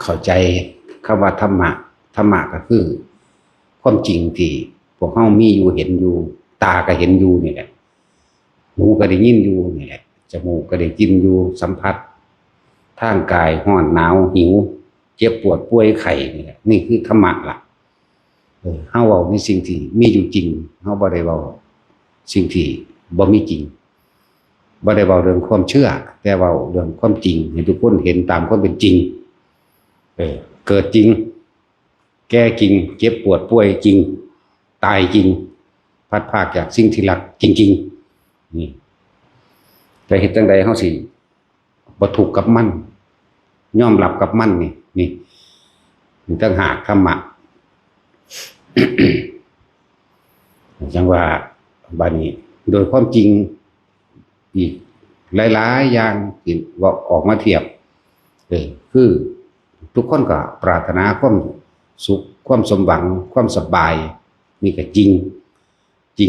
เข้าใจคำว่าธรรมะก็คือความจริงที่พวกเฮามีอยู่เห็นอยู่ตาก็เห็นอยู่นี่แหละหูก็ได้ยินอยู่นี่แหละจมูกก็ได้กลิ่นอยู่สัมผัสทางกายร้อนหนาวหิวเจ็บปวดป่วยไข้นี่แหละนี่คือธรรมะล่ะเฮาเว้าในสิ่งที่มีอยู่จริงเฮาบ่ได้เว้าสิ่งที่บ่มีจริงบ่ได้เว้าเรื่องความเชื่อแต่เว้าเรื่องความจริงให้ทุกคนเห็นตามความเป็นจริงเกิดจริงแก่จริงเจ็บปวดป่วยจริงตายจริงพัดพรากจากสิ่งที่รักจริงๆนี่แต่เฮ็ดจังใดเฮาสิบ่ทุกข์กับมันยอมรับกับมันนี่ต่างหากธรรมะ จังว่าบัดนี้โดยความจริงอีกหลายๆอย่างที่ว่าออกมาเทียบคือทุกคนก็ปรารถนาความสุขความสมหวังความสบายนี่ก็จริ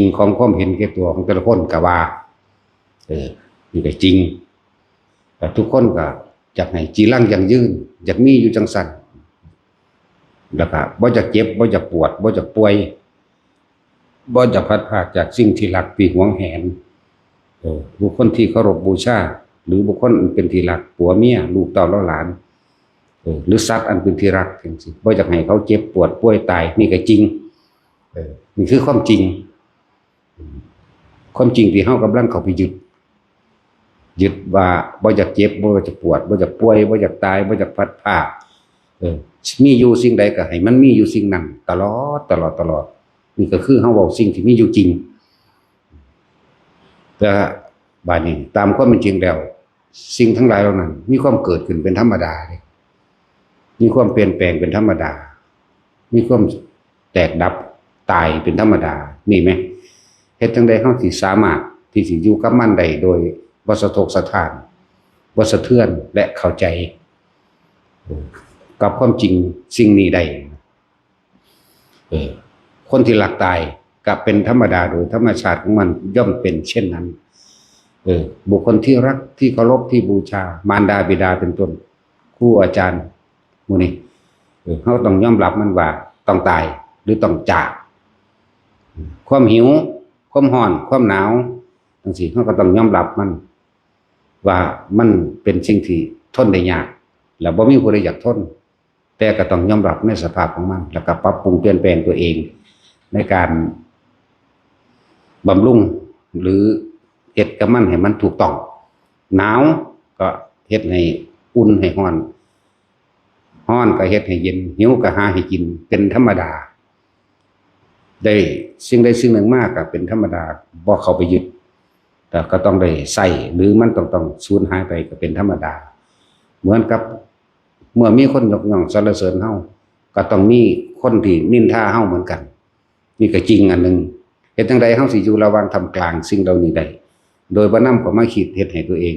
งของความเห็นแก่ตัวของแต่ละคนก็ว่านี่ก็จริงแต่ทุกคนก็อยากให้จีรังยั่งยืนอยากมีอยู่จังซั่นแล้วก็บ่อยากเจ็บบ่อยากปวดบ่อยากป่วยบ่อยากพัดพรากจากสิ่งที่รักที่หวงแหนบุคคลที่เคารพบูชาหรือบุคคลอันเป็นที่รักผัวเมียลูกเต้าหลานหรือสัตว์อันเป็นที่รักจังซี่บ่อยากให้เขาเจ็บปวดป่วยตายนี่ก็จริงนี่คือความจริงที่เฮากำลังเข้าไปยึดว่าบ่อยากเจ็บบ่อยากปวดบ่อยากป่วยบ่อยากตายบ่อยากพัดพรากมีอยู่สิ่งใดก็ให้มันมีอยู่สิ่งนั้นตลอดนี่ก็คือเฮาเว้าสิ่งที่มีอยู่จริงแต่บัดนี้ตามความเป็นจริงแล้วสิ่งทั้งหลายเหล่านั้นมีความเกิดขึ้นเป็นธรรมดาเลยมีความเปลี่ยนแปลงเป็นธรรมดามีความแตกดับตายเป็นธรรมดานี่ไหมเฮ็ดจังใดเฮาสิสามารถที่สิอยู่กับมันได้โดยบ่สะทกสะท้านบ่สะเทือนและเข้าใจกับความจริงสิ่งนี้ได้คนที่หลักตายก็เป็นธรรมดาโดยธรรมชาติของมันย่อมเป็นเช่นนั้นบุคคลที่รักที่เคารพที่บูชามารดาบิดาเป็นต้นครูอาจารย์หมู่นี้เฮาต้องยอมรับมันว่าต้องตายหรือต้องจากความหิวความร้อนความหนาวจังซี่เฮาก็ต้องยอมรับมันว่ามันเป็นสิ่งที่ทนได้ยากแล้วบ่มีผู้ใดอยากทนแต่ก็ต้องยอมรับในสภาพของมันแล้วก็ปรับปรุงเปลี่ยนแปลงตัวเองในการบำรุงหรือเฮ็ดกับมันให้มันถูกต้องหนาวก็เฮ็ดให้อุ่นให้ร้อนก็เฮ็ดให้เย็นหิวก็หาให้กินเป็นธรรมดาได้สิ่งใดสิ่งหนึ่งมากก็เป็นธรรมดาบ่เข้าไปยึดแต่ก็ต้องได้ใส่หรือมันต้องสูญหายไปก็เป็นธรรมดาเหมือนกับเมื่อมีคนยกย่องสรรเสริญเฮาก็ต้องมีคนที่นินทาเฮาเหมือนกันนี่ก็จริงอันนึงเฮ็ดจังไดเฮาสิอยู่ระหว่างท่ามกลางสิ่งเหล่านี้ได้โดยบ่นำเข้ามาคิดเฮ็ดให้ตัวเอง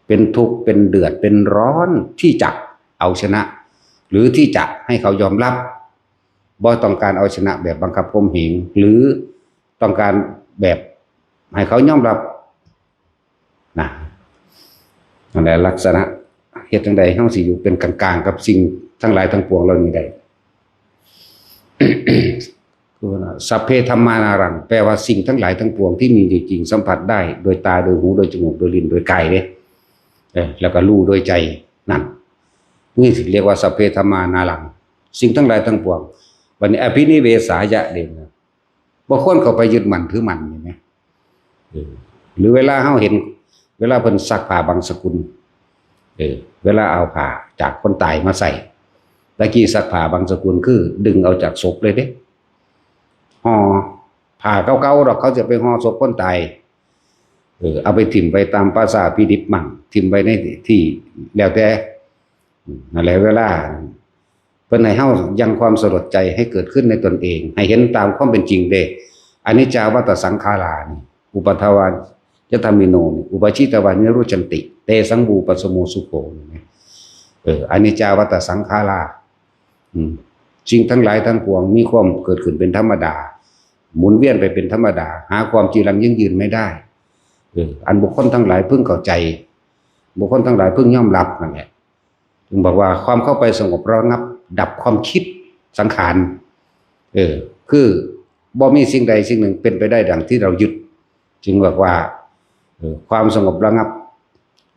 เป็นทุกข์เป็นเดือดเป็นร้อนที่จะเอาชนะหรือที่จะให้เขายอมรับบ่ต้องการเอาชนะแบบบังคับข่มเหงหรือต้องการแบบให้เขายอมรับนะนั่นแหละลักษณะเฮ็ดจังไดเฮาสิอยู่เป็นกลางๆกับสิ่งทั้งหลายทั้งปวงเหล่านี้ได้ สัพเพธัมมานารังแปลว่าสิ่งทั้งหลายทั้งปวงที่มีอยู่จริงสัมผัสได้โดยตาโดยหูโดยจมูกโดยลิ้นโดยกายเด้แล้วก็รู้โดยใจนั่นนี่เรียกว่าสัพเพธัมมานารังสิ่งทั้งหลายทั้งปวงวันนี้อภินิเวสายะเด้บ่ควรเข้าไปยึดมั่นถือมั่นเห็นมั้ยหรือเวลาเฮาเห็นเวลาเพิ่นซักผ้าบางสกุลเวลาเอาผ้าจากคนตายมาใส่ตะกี้ซักผ้าบางสกุลคือดึงเอาจากศพเลยเด้ห่อผ้าเก่าๆดอกเขาจะไปห่อศพคนตายเอาไปถิ่มไปตามปราสาทพิดิษมั่งถิ่มไปในที่แล้วแต่นั่นแหละเวลาเพิ่นให้เฮายังความสลดใจให้เกิดขึ้นในตนเองให้เห็นตามความเป็นจริงเด้อนิจจาวัฏสังขารานี่อุปทวายะธรรมิโนอุปชิตวานิรุจันติเตสังบูปสโมสุโขอนิจจาวัฏสังขาราสิ่งทั้งหลายทั้งปวงมีความเกิดขึ้นเป็นธรรมดาหมุนเวียนไปเป็นธรรมดาหาความจีรังยั่งยืนไม่ได้อันบุคคลทั้งหลายพึงเข้าใจบุคคลทั้งหลายพึงยอมรับนั่นแหละ จึงบอกว่าความเข้าไปสงบระงับดับความคิดสังขารคือบ่มีสิ่งใดสิ่งหนึ่งเป็นไปได้ดังที่เรายึดจึงบอกว่าความสงบระงับ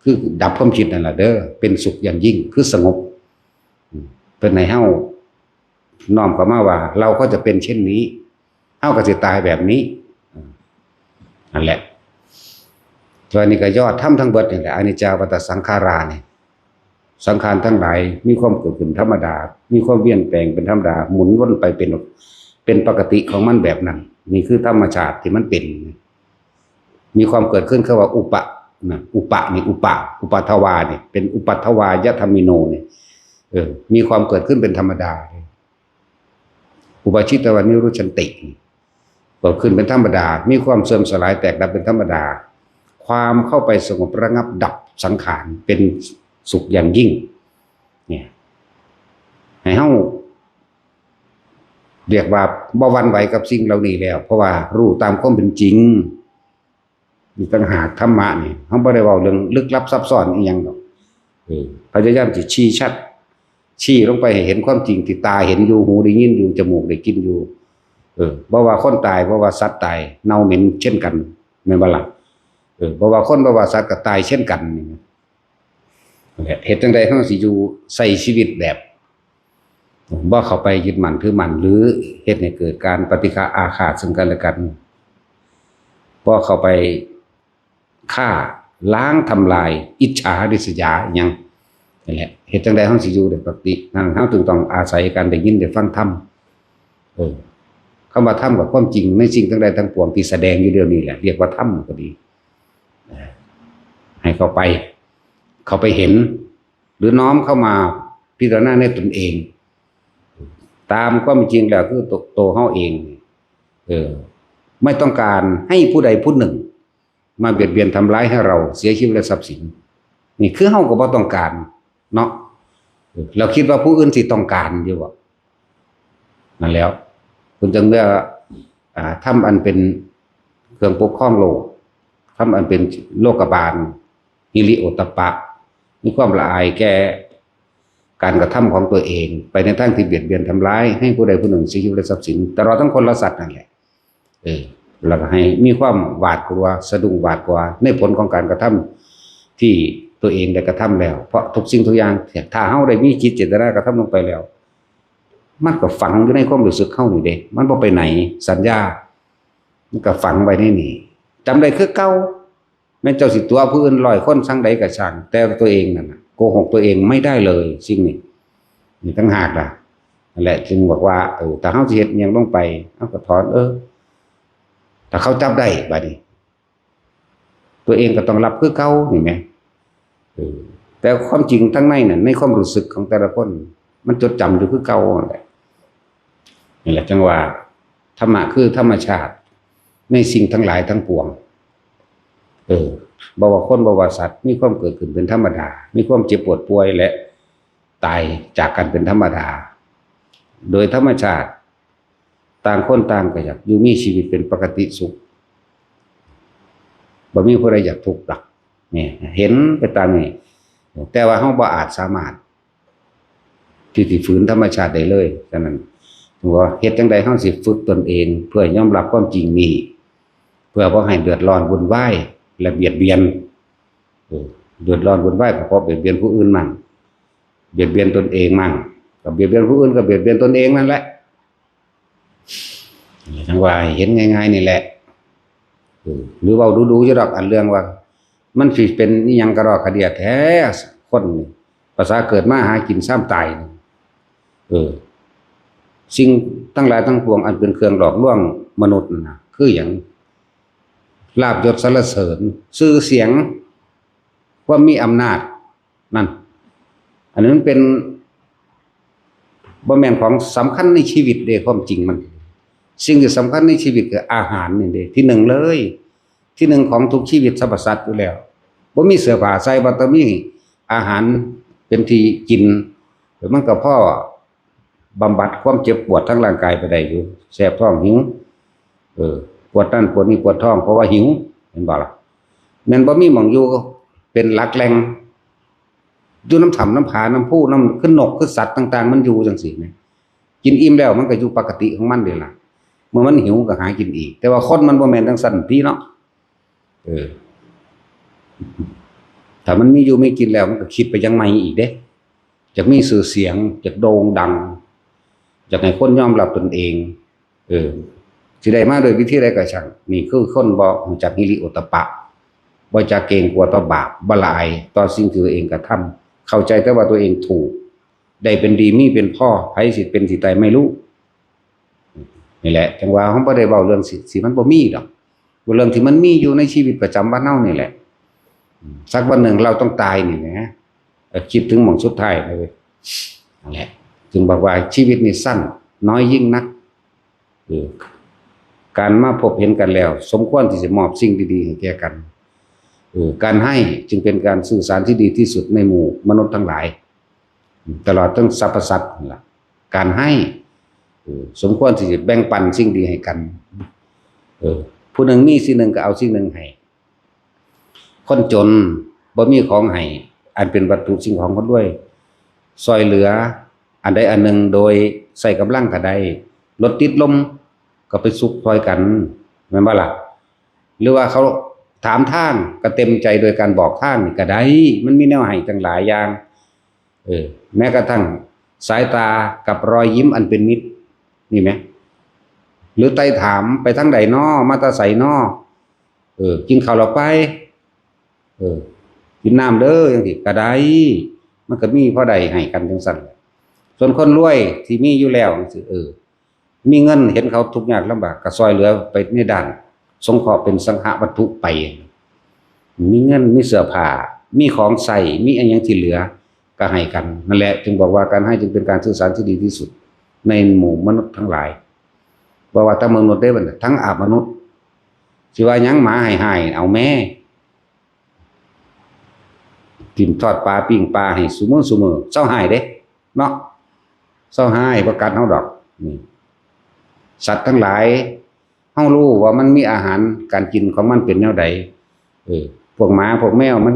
คือดับความคิดนั่นแหละเด้อเป็นสุขอย่างยิ่งคือสงบเป็นในเฮ้าน้อมเข้ามาว่าเราก็จะเป็นเช่นนี้เฮ้าก็จะตายแบบนี้นั่นแหละตัวนี้ก็ยอดถ้ำทั้งเบิดนี่แหละอนิจจาวัฏสังขาราเนี่ยสังขารทั้งหลายมีความเกิดขึ้นธรรมดามีความเปลี่ยนแปลงเป็นธรรมดาหมุนวนไปเป็นปกติของมันแบบนั้นนี่คือธรรมชาติที่มันเป็นมีความเกิดขึ้นคือว่าอุปะนี่อุปทวาเนี่ยเป็นอุปัทวายธรรมิโนเนี่ยมีความเกิดขึ้นเป็นธรรมดาอุปชิตวานิรุชันติเกิดขึ้นเป็นธรรมดามีความเสื่อมสลายแตกดับเป็นธรรมดาความเข้าไปสงบระงับดับสังขารเป็นสุขอย่างยิ่งเนี่ยให้เฮาเรียกว่าบ่หวั่นไหวกับสิ่งเหล่านี้แล้วเพราะว่ารู้ตามความเป็นจริงนี่ต่างหากธรรมะนี่เฮาบ่ได้เว้าเรื่องลึกลับซับซ้อนอีหยังดอกพยายามสิชี้ชัดชี้ลงไปให้เห็นความจริงที่ตาเห็นอยู่หูได้ยินอยู่จมูกได้กลิ่นอยู่บ่ว่าคนตายบ่ว่าสัตว์ตายเน่าเหม็นเช่นกันแม่นบ่ล่ะบ่ว่าคนบ่ว่าสัตว์ก็ตายเช่นกันนี่เหตุจังใดเฮาสิอยู่ใช้ชีวิตแบบบ่เข้าไปยึดมั่นถือมั่นหรือเฮ็ดให้เกิดการปฏิฆาอาฆาตซึ่งกันและกันบ่เข้าไปฆ่าล้างทำลายอิจฉาริษยาหยังนั่นแหละเหตุจังใดเฮาสิอยู่ได้ปกตินั่นเฮาจึงต้องอาศัยการได้ยินได้ฟังธรรมคำว่าธรรมกับความจริงในสิ่งทั้งใดทั้งปวงที่แสดงอยู่เดี๋ยวนี้แหละเรียกว่าธรรมก็ดีให้เข้าไปเห็นหรือน้อมเข้ามาพิจารณาในตนเองตามความจริงแล้วคือตัวเฮาเองไม่ต้องการให้ผู้ใดผู้หนึ่งมาเบียดเบียนทำร้ายให้เราเสียชีวิตและทรัพย์สินนี่คือเฮาก็บ่ต้องการเนาะเราคิดว่าผู้อื่นสิต้องการอยู่บ่นั่นแล้วคุณจึงเรียกทำอันเป็นเครื่องปกครองโลกทำอันเป็นโลกบาลฮิริโอตตัปปะมีความละอายแก่การกระทำของตัวเองไปในทางที่เบียดเบียนทำร้ายให้ผู้ใดผู้หนึ่งเสียชีวิตและทรัพย์สินตลอดทั้งคนและสัตว์นั่นแหละแล้วก็ให้มีความหวาดกลัวสะดุ้งหวาดกลัวในผลของการกระทำที่ตัวเองได้กระทำแล้วเพราะทุกสิ่งทุกอย่างถ้าเฮาได้มีจิตเจตนากระทำลงไปแล้วมันก็ฝังอยู่ในความรู้สึกเฮานี่เด้มันบ่ไปไหนสัญญามันก็ฝังไว้ในนี่จำได้คือเก่าแม้เจ้าสิตัวผู้อื่น100คนสั่งใดก็ช่างแต่ตัวเองนั่นน่ะโกหกตัวเองไม่ได้เลยสิ่งนี้นี่ต่างหากล่ะนั่นแหละจึงบอกว่าถ้าเฮาสิเฮ็ดหยังลงไปเฮาก็ถอนถ้าเขาจับได้บัดนี้ตัวเองก็ต้องรับคือเก่านี่แหมแต่ความจริงทั้งในน่ะในความรู้สึกของแต่ละคนมันจดจำอยู่คือเก่านั่นแหละนี่แหละจังว่าธรรมะคือธรรมชาติในสิ่งทั้งหลายทั้งปวงบ่ว่าคนบ่ว่าสัตว์มีความเกิดขึ้นเป็นธรรมดามีความเจ็บปวดป่วยและตายจากกันเป็นธรรมดาโดยธรรมชาติต่างคนต่างก็อยากอยู่มีชีวิตเป็นปกติสุขบ่มีผู้ใดอยากทุกข์หรอกนี่เห็นไปตามนี้แต่ว่าเฮาบ่อาจสามารถที่สิฝืนธรรมชาติได้เลยฉะนั้นว่าเฮ็ดจังใดเฮาสิฝึกตนเองเพื่อยอมรับความจริงนี้เพื่อบ่ให้เดือดร้อนวุ่นวายและเบียดเบียนเดือดร้อนวุ่นวายก็เพราะเบียดเบียนผู้อื่นมั่งเบียดเบียนตนเองมั่งก็เบียดเบียนผู้อื่นก็เบียดเบียนตนเองนั่นแหละจังว่าเห็นง่ายๆนี่แหละหรือเว้าดูๆอยู่ดอกอันเรื่องว่ามันสิเป็นอีหยังกระรอกกระเดียแท้คนภาษาเกิดมาหากินซ้ำตายสิ่งทั้งหลายทั้งปวงอันเป็นเครื่องหลอกลวงมนุษย์นะคืออย่างลาภยศสรรเสริญชื่อเสียงว่ามีอำนาจนั่นอันนั้นเป็นบ่แม่นของสำคัญในชีวิตเด้ความจริงมันสิ่งที่สำคัญในชีวิตคืออาหารนี่เด้ที่หนึ่งเลยที่หนึ่งของทุกชีวิตสรรพสัตว์อยู่แล้วบ่มีเสื้อผ้าใส่บ่ต้องมีอาหารเป็นที่กินมันก็พอบำบัดความเจ็บปวดทั้งร่างกายไปได้อยู่แสบท้องหิวปวดนั่นปวดนี่ปวดท้องเพราะว่าหิวเห็นบ่ล่ะแม่นบ่มีหม่องอยู่เป็นหลักแหล่ง อยู่น้ำถ้ำน้ำผาน้ำพุน้ำขึ้นนกขึ้นสัตว์ต่างๆมันอยู่จังซี่แหมกินอิ่มแล้วมันก็อยู่ปกติของมันเด้ล่ะเมื่อมันหิวก็หากินอีกแต่ว่าคนมันบ่แม่นจังซั่นพี่เนาะถ้ามันมีอยู่ไม่กินแล้วมันก็คิดไปยังใหม่อีกเด้จะมีชื่อเสียงจะโด่งดังจะให้คนยอมรับตนเองสิได้มาโดยวิธีใดก็ช่างนี่คือคนบ่รู้จักฮิริโอตตัปปะบ่จักเกรงกลัวต่อบาปบ่ละอายต่อสิ่งที่ตัวเองกระทำเข้าใจแต่ว่าตัวเองถูกได้เป็นดีมีเป็นพ่อไผสิเป็นสิตายไม่รู้นี่แหละจังว่าเฮาบ่ได้เว้าเรื่องสิมันบ่มีดอกเรื่องที่มันมีอยู่ในชีวิตประจำวันเฮานี่แหละสักวันหนึ่งเราต้องตายนี่นะคิดถึงหม่องสุดท้ายเลยนั่นแหละจึงบอกว่าชีวิตนี่สั้นน้อยยิ่งนักการมาพบเห็นกันแล้วสมควรที่จะมอบสิ่งดีๆให้แก่กันการให้จึงเป็นการสื่อสารที่ดีที่สุดในหมู่มนุษย์ทั้งหลายตลอดทั้งสรรพสัตว์ล่ะการให้สมควรที่จะแบ่งปันสิ่งดีให้กันผู้หนึ่งมีสิ่งหนึ่งก็เอาสิ่งหนึ่งให้คนจนบ่มีของให้อันเป็นวัตถุสิ่งของเขาด้วยซอยเหลืออันใดอันหนึ่งโดยใส่กำลังก็ได้รถติดลมก็ไปสุขซอยกันแม่นบ่ล่ะหรือว่าเขาถามทางก็เต็มใจโดยการบอกทางก็ได้มันมีแนวให้ตั้งหลายอย่างแม้กระทั่งสายตากับรอยยิ้มอันเป็นมิตรนี่ไหมหรือไต่ถามไปทางใดน้อมาตาใสน้อกินข้าวเราไปกินน้ำเด้อจังซี่ก็ได้มันก็มีพอได้ให้กันจังซั่นส่วนคนรวยที่มีอยู่แล้วจังซี่มีเงินเห็นเขาทุกข์ยากลำบากก็ช่วยเหลือไปในด้านสงเคราะห์เป็นสังฆวัตถุไปมีเงินมีเสื้อผ้ามีของใส่มีอันยังที่เหลือก็ให้กันนั่นแหละจึงบอกว่าการให้จึงเป็นการสื่อสารที่ดีที่สุดในหมู่มนุษย์ทั้งหลายบ่ว่าทั้งมนุษย์ได้บ่ทั้งอาบมนุษย์สิว่าหยังหมาให้เอาแม่กินทอดปลาปิ้งปลาให้ซุมื้อเซาหายเด้เนาะเซาหายบ่กัดเฮาดอกนี่สัตว์ทั้งหลายเฮารู้ว่ามันมีอาหารการกินของมันเป็นแนวใดพวกหมาพวกแมวมัน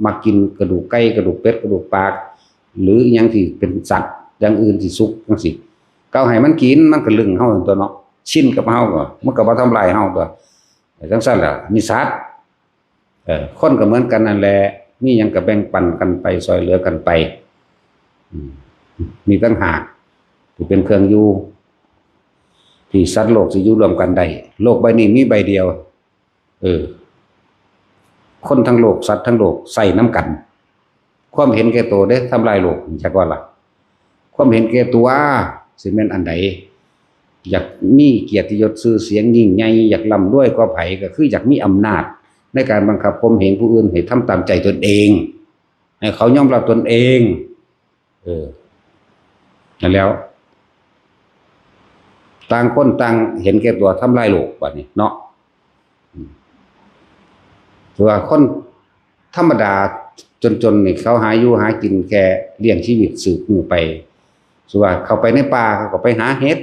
มากินกระดูกไก่กระดูกเป็ดกระดูกปลาหรืออีหยังที่เป็นสัตว์อย่างอื่นที่สุกจังซี่เกาให้มันกินมันก็ลึงเฮาตัวเนาะชินกับเฮาก็มันก็บ่ทำลายเฮาตัวจังซั่นล่ะมีสัตว์คนก็เหมือนกันนั่นแหละมีหยังก็แบ่งปันกันไปช่วยเหลือกันไปมีต่างหากที่เป็นเครื่องอยู่ที่สัตว์โลกสิอยู่รวมกันได้โลกใบนี้มีใบเดียวคนทั้งโลกสัตว์ทั้งโลกใส่น้ำกันความเห็นแก่ตัวได้ทำลายโลกจักว่าล่ะความเห็นแก่ตัวสิแม่นอันใดอยากมีเกียรติยศชื่อเสียงยิ่งใหญ่อยากร่ำรวยกว่าไผก็คืออยากมีอำนาจในการบังคับข่มเหงผู้อื่นให้ทำตามใจตนเองให้เขายอมรับตนเองนั่นแล้วต่างคนต่างเห็นแก่ตัวทำลายโลกบัดนี้เนาะถือว่าคนธรรมดาจนนี่เขาหาอยู่หากินแค่เลี้ยงชีวิตสืบมือไปถือว่าเขาไปในป่าเขาก็ไปหาเห็ด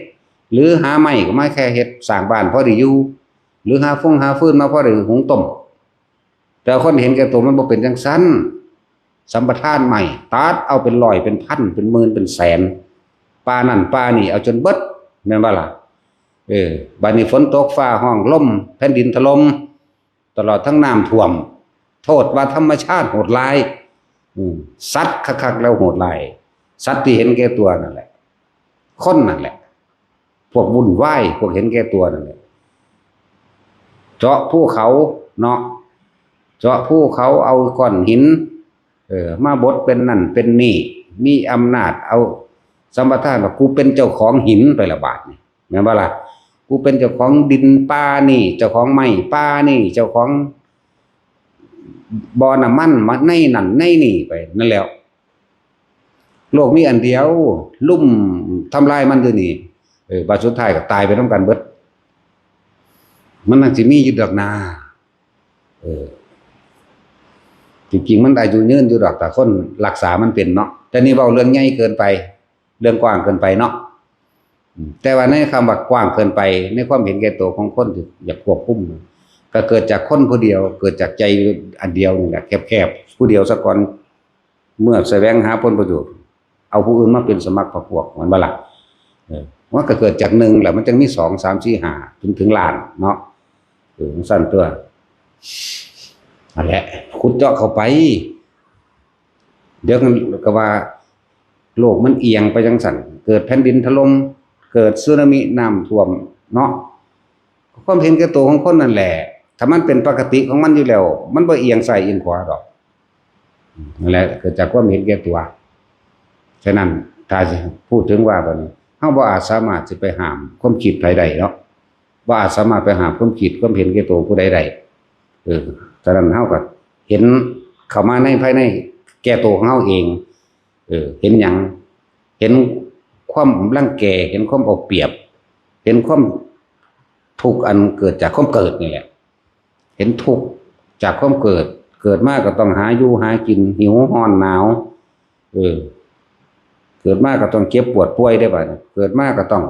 หรือหาไม้ก็มาแค่เห็ดสร้างบ้านพอได้อยู่หรือหาฟืนมาพอได้หุงต้มแต่คนเห็นแก่ตัวมันบ่เป็นจังซั่นสัมปทานใหม่ตัดเอาเป็นร้อยเป็นพันเป็นหมื่นเป็นแสนป่านั่นป่านี่เอาจนเบิดแม่นบ่ล่ะบัดนี้ฝนตกฟ้าห้องลมแผ่นดินถล่มตลอดทั้งน้ำท่วมโทษว่าธรรมชาติโหดร้ายสัตว์คักๆแล้วโหดร้ายสัตว์ที่เห็นแก่ตัวนั่นแหละคนนั่นแหละพวกวุ่นวายพวกเห็นแก่ตัวนั่นแหละเจาะภูเขาเนาะเจาะภูเขาเอาก้อนหินมาบดเป็นนั่นเป็นนี่มีอำนาจเอาสัมปทานว่ากูเป็นเจ้าของหินไปละบาทนี่แม่นบ่ล่ะกูเป็นเจ้าของดินป่านี่เจ้าของไม้ป่านี่เจ้าของบ่อน้ำมันมาในนั่นในนี่ไปนั่นแล้วโลกมีอันเดียวลุ่มทำลายมันอยู่นี่บาดสุดท้ายก็ตายไปนำกันเบิดมันน่าสิมีอยู่ดอกนาจริงๆมันอายุยืนอยู่ดอกแต่คนรักษามันเป็นเนาะแต่นี่เว้าเรื่องใหญ่เกินไปเรื่องกว้างเกินไปเนาะแต่ว่าในคำว่ากว้างเกินไปในความเห็นแก่ตัวของคนที่อยากควบคุมก็เกิดจากคนผู้เดียวเกิดจากใจอันเดียวนี่แหละแคบๆผู้เดียวซะก่อน เมื่อแสวงหาผลประโยชน์เอาผู้อื่นมาเป็นสมัครพรรคพวกมันบ่ล่ะมันก็เกิดจาก1แล้วมันจึงมี2 3 4 5ถึงล้านเนาะสั้นตัวนั่นแหละขุดเจาะเข้าไปเดี๋ยวก็ว่าโลกมันเอียงไปจังสั่นเกิดแผ่นดินถล่มเกิดสึนามิน้ำท่วมเนาะความเห็นแก่ตัวของคนนั่นแหละถ้ามันเป็นปกติของมันอยู่แล้วมันบ่เอียงซ้ายเอียงขวาดอกนั่นแหละเกิดจากความเห็นแก่ตัวฉะนั้นถ้าจะพูดถึงว่าบัดนี้เฮาบ่อาจสามารถสิไปห้ามความคิดใครได้เนาะบ่อาจสามารถไปห้ามความคิดความเห็นแก่ตัวผู้ใดได้ฉะนั้นเฮาก็เห็นเข้ามาในภายในแก่ตัวของเฮาเองเห็นหยังเห็นความรังแกเห็นความเอาเปรียบเห็นความทุกข์อันเกิดจากความเกิดนี่แหละเห็นทุกข์จากความเกิดมาก็ต้องหาอยู่หากินหิวร้อนหนาวเกิดมาก็ต้องเจ็บปวดป่วยได้บัดเกิดมาก็ต้อง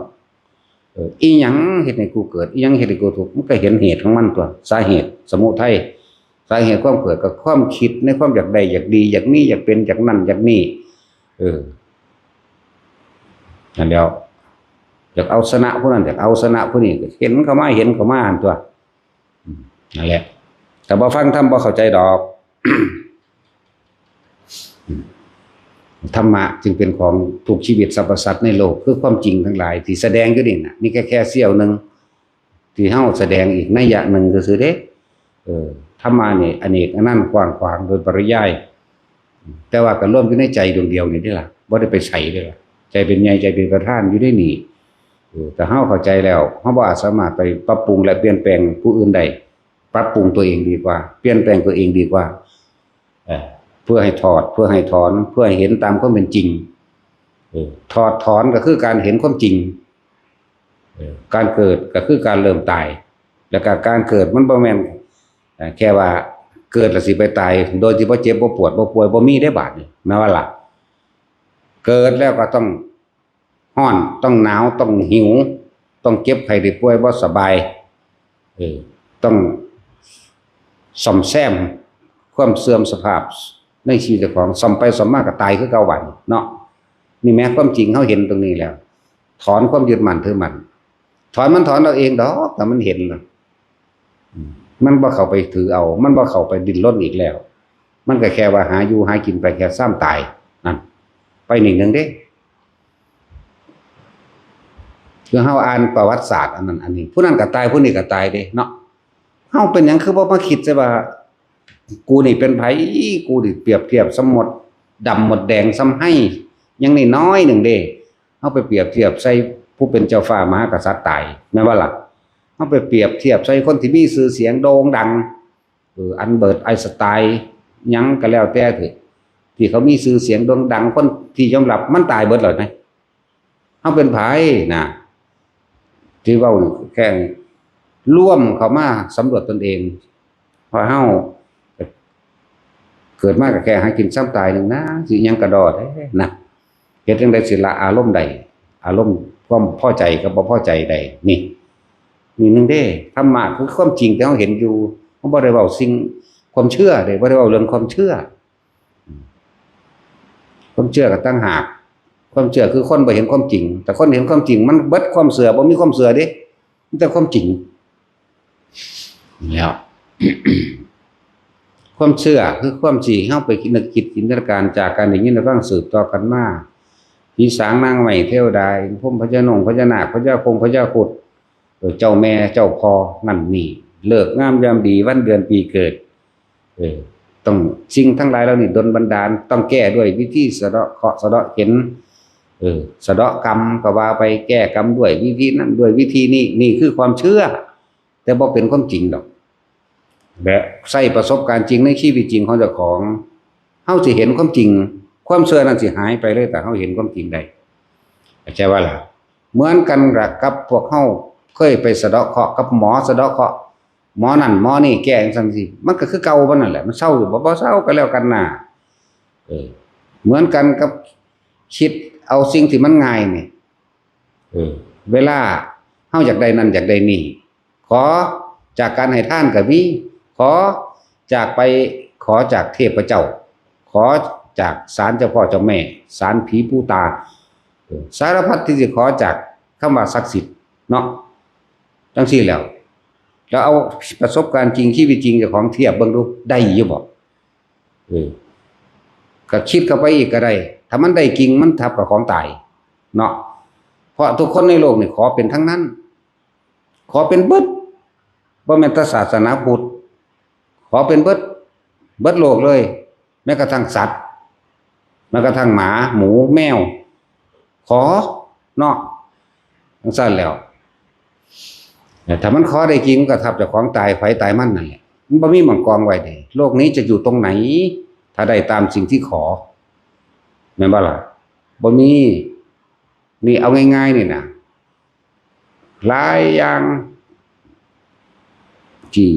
อีหยังเฮ็ดให้กูเกิดอีหยังเฮ็ดให้กูทุกข์มันก็เห็นเหตุของมันตัวสาเหตุสมุทัยสาเหตุความเกิดก็ความคิดในความอยากได้อยากดีอยากมีอยากเป็นอยากนั่นอยากนี่นั่นเดียวอยากเอาชนะผู้นั้นอยากเอาชนะผู้นี้เห็นเข้ามาอันตัวนั่นแหละแต่บ่ฟังธรรมบ่เข้าใจดอก ธรรมะจึงเป็นของทุกชีวิตสรรพสัตว์ในโลกคือความจริงทั้งหลายที่แสดงอยู่นี่น่ะนี่แค่เสี้ยวนึงที่เฮาแสดงอีกนัยยะนึงก็คือเด้ธรรมะนี่อเนกอนันต์กว้างขวางโดยปริยายแต่ว่าก็รวมอยู่ในใจดวงเดียวนี่ได้ล่ะบ่ได้ไปใส่เด้ล่ะใจเป็นใหญ่ใจเป็นประธานอยู่ในนี่แต่เฮาเข้าใจแล้วเฮาบ่อาจสามารถไปปรับปรุงและเปลี่ยนแปลงผู้อื่นได้ปรับปรุงตัวเองดีกว่าเปลี่ยนแปลงตัวเองดีกว่าเพื่อให้ถอดเพื่อให้ถอนเพื่อให้เห็นตามความเป็นจริงถอดถอนก็คือการเห็นความจริงการเกิดก็คือการเริ่มตายแล้วก็การเกิดมันบ่แม่นแค่ว่าเกิดแล้วสิไปตายโดยที่บ่เจ็บบ่ปวดบ่ป่วยบ่มีได้บาดนี่แม่ว่าล่ะเกิดแล้วก็ต้องร้อนต้องหนาวต้องหิวต้องเจ็บไข้ได้ป่วยบ่สบายต้องซ่อมแซมความเสื่อมสภาพในชีวิตของซ่อมไปซ่อมมาก็ตายคือเก่าบัดเนาะนี่แม้ความจริงเฮาเห็นตรงนี้แล้วถอนความยึดมั่นถือมั่นถอนเอาเองดอกแต่มันเห็นน่ะมันบ่เข้าไปถือเอามันบ่เข้าไปดิ้นรนอีกแล้วมันก็แค่ว่าหาอยู่หากินไปแค่ซ้ำตายนั่นไปหนึ่งเด้คือเฮาอ่านประวัติศาสตร์อันนั้นอันนี้ผู้นั้นก็ตายผู้นี้ก็ตายเด้เนาะเฮาเป็นหยังคือบ่มาคิดซะว่ากูนี่เป็นไผกูนี่เปรียบเทียบสมมดดำหมดแดงซ้ำให้ยังน้อยหนึ่งเด้เฮาไปเปรียบเทียบใส่ผู้เป็นเจ้าฟ้ามหากษัตริย์ตายแม่นว่าล่ะเฮาไปเปรียบเทียบใส่คนที่มีชื่อเสียงโด่งดังอันเบิร์ตไอน์สไตน์หยังก็แล้วแต่เถอะที่เขามีชื่อเสียงโด่งดังคนที่ยอมรับมันตายเบิดเลยมั้ยเฮาเป็นไผน่ะที่เว้าแค่ร่วมเข้ามาสำรวจตนเองพอเฮาเกิดมาก็แค่หากินซ้ำตายนึงนะสิหยังกระดอแท้นะเฮ็ดจังได๋สิละอารมณ์ใดอารมณ์ความพอใจกับบ่พอใจใดนี่นึงเด้ธรรมะคือความจริงที่เฮาเห็นอยู่เฮาบ่ได้เว้าสิ่งความเชื่อเด้บ่ได้เว้าเรื่องความเชื่อความเชื่อก็ต่างหากความเชื่อคือคนบ่เห็นความจริงแต่คนเห็นความจริงมันเบิดความเชื่อบ่มีความเชื่อเด้มีแต่ความจริงแล้ว ความเชื่อคือความจริงเฮาไปนึกคิดจินตนาการจากการได้ยินได้ฟังสืบต่อกันมาผีสางนางไม้เทวดาพรหมพญานงพญานาคพญาคงพญาครุฑเจ้าแม่เจ้าพ่อนั่นนี่เลิกงามยามดีวันเดือนปีเกิดต้องสิ่งทั้งหลายเหล่านี้ดลบันดาลต้องแก้ด้วยวิธีสะเดาะเคราะห์สะเดาะเข็ญสะเดาะกรรมก็ว่าไปแก้กรรมด้วยวิธีนั้นด้วยวิธีนี้นี่คือความเชื่อแต่บ่เป็นความจริงดอกแบบใช้ประสบการณ์จริงในชีวิตจริงของเจ้าของเฮาสิเห็นความจริงความเชื่อนั้นสิหายไปเลยแต่เฮาเห็นความจริงได้เข้าใจว่าล่ะเหมือนกันกับพวกเฮาเคยไปสะเดาะเคราะห์กับหมอสะเดาะเคราะห์หมอนั่นหมอนี่แก้จังซี่มันก็คือเก่าบ่นั่นแหละมันเศร้าอยู่บ่เศร้าก็แล้วกันน่ะเหมือนกันกับคิดเอาสิ่งที่มันง่ายนี่เวลาเฮาอยากได้นั่นอยากได้นี่ขอจากการให้ทานก็มีขอจากเทพเจ้าขอ จากศาลเจ้าพ่อเจ้าแม่ศาลผีปู่ตาสารพัดที่จะขอจากคำว่าศักดิ์สิทธิ์เนาะจังซี่แล้วเอาประสบการณ์จริงชีวิตจริงเจ้าของเทียบเบิ่งดูได้อยู่บ่ก็คิดเข้าไปอีกก็ได้ถ้ามันได้จริงมันทับกับของตายเนาะเพราะทุกคนในโลกนี่ขอเป็นทั้งนั้นขอเป็นเบิดบ่แม่นแต่ศาสนาพุทธขอเป็นเบิดโลกเลยแม้กระทั่งสัตว์แม้กระทั่งหมาหมูแมวขอเนาะจังซั่นแล้วแต่ถ้ามันขอได้จริงมันก็ทับเจ้าของตายไผตายมันนั่นแหละมันบ่มีหม่องกองไว้ได้โลกนี้จะอยู่ตรงไหนถ้าได้ตามสิ่งที่ขอแม่นบ่ล่ะบ่มีนี่เอาง่ายๆนี่นะหลายอย่างที่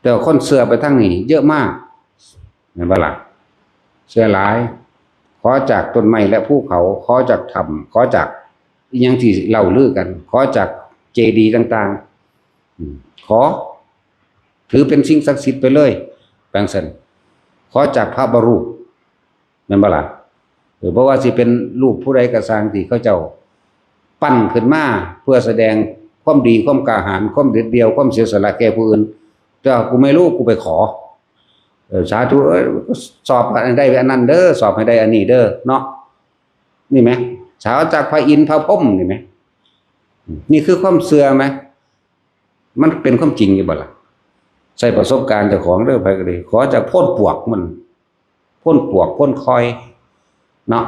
แต่คนเชื่อไปทั้งนี้เยอะมากแม่นบ่ล่ะเชื่อหลายขอจากต้นไม้และภูเขาขอจากธรรมขอจากอีหยังที่เล่าลือกันขอจากเจดีย์ต่างๆขอถือเป็นสิ่งศักดิ์สิทธิ์ไปเลยแปลงซั่นขอจากพระบรูปแม่นบ่ล่ะเพราะว่าสิเป็นรูปผู้ใดก็สร้างที่เขาเจ้าปั้นขึ้นมาเพื่อแสดงความดีความกล้าหาญความเด็ดเดี่ยวความเสียสละแก่ผู้อื่นแต่กูไม่รู้กูไปขอสาธุสอบให้ได้อันนั้นเด้อสอบให้ได้อันนี้เด้อเนาะนี่ไหมสาวจากพระอินทร์พระพรหมนี่ไหมนี่คือความเสื่อไหมมันเป็นความจริงอยู่บ่ล่ะใช้ประสบการณ์เจ้าของเด้อไปก็เลยขอจากพ่นปวกมันพ่นปวกพ่นคอยเนาะ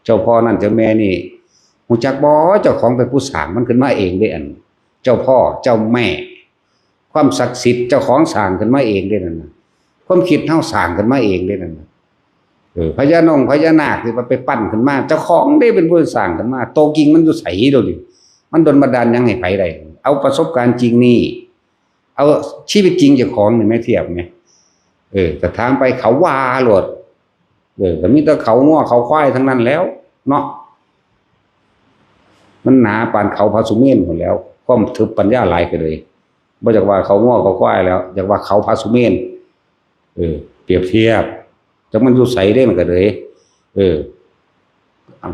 เจ้าพ่อนั่นเจ้าแม่นี่หูจักบ่เจ้าของเป็นผู้สร้างมันขึ้นมาเองได้อันเจ้าพ่อเจ้าแม่ความศักดิ์สิทธิ์เจ้าของสร้างขึ้นมาเองได้นั่นนะความคิดเฮาสร้างขึ้นมาเองได้นั่นนะพญานาคที่มันไปปั้นขึ้นมาเจ้าของได้เป็นผู้สร้างขึ้นมาโตจริงมันอยู่ไสโดดิมันดลบันดาลยังให้ไผได้เอาประสบการณ์จริงนี่เอาชีวิตจริงเจ้าของนี่แม่เทียบไงแต่ทางไปเขาว่าโลดแต่มีแต่เขาง้อเขาควายทั้งนั้นแล้วเนาะมันหนาปานเขาพระสุเมรุหมดแล้วความทึบปัญญาหลายก็เลยบ่จากว่าเขาง้อเขาควายแล้วจากว่าเขาพระสุเมรุเปรียบเทียบจากมันอยู่ใสได้มันก็เลย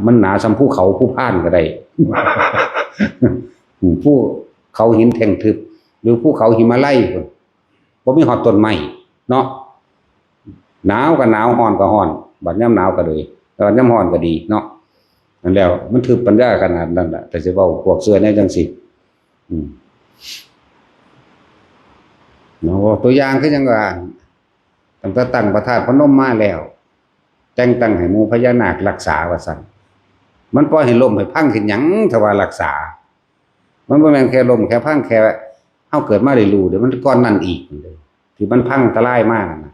มันหนาซ้ำภูเขาผู้พ่านก็ได้ ผู้เขาหินแท่งทึบหรือภูเขาหิมาลัยบ่มีหอดต้นไม้เนาะหนาวก็หนาวร้อนก็ร้อนบัดยามหนาวก็เลยตอนยามร้อนก็ดีเนาะนั่นแล้วมันทึบปัญญาขนาดนั้นแหละแต่สิเว้าพวกเสื้อแนวจังซี่เนาะตัวอย่างคือจังว่าตั้งแต่ตั้งพระธาตุพนมมาแล้วแต่งตั้งให้หมู่พญานาครักษาว่าซั่นมันปล่อยให้ล่มให้พังขึ้นหยังถ้าว่ารักษามันบ่แม่นแค่ล่มแค่พังแค่เฮาเกิดมาได้รู้เดี๋ยวมันก่อนนั้นอีกที่มันพังทลายมากนะ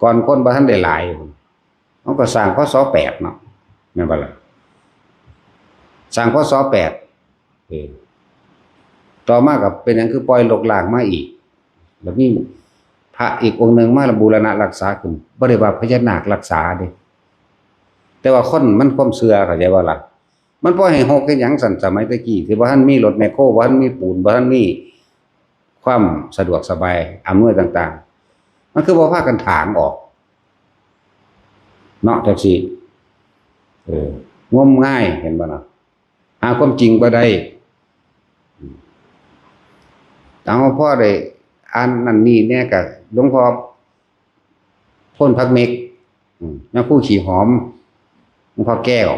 ก่อนคนบ่ทันได้หลายมันก็สร้างพศ8เนาะแม่นบ่ล่ะสร้างพศ8ต่อมาก็เป็นหยังคือปล่อยลกลากมาอีกแล้วมีพระอีกองค์หนึ่งมาบูรณะรักษาขึ้นบ่ได้ว่าพญานาครักษาเด้แต่ว่าคนมันความเชื่อเข้าใจบ่ล่ะมันปล่อยให้หกเฮ็ดหยังสั่นสมัยตะกี้ที่บ่ทันมีรถแมคโครบ่ทันมีปูนบ่ทันมีความสะดวกสบายอำนวยต่างๆมันคือบ่พากันถางออกเนาะจังซี่งมง่ายเห็นบ่ล่ะหาความจริงบ่ได้ตามพ่อได้อ่านนั่นนี่แน่ก็หลวงพ่อพ่นพักเมกนะผู้ขี่หอมหลวงพ่อแก้ว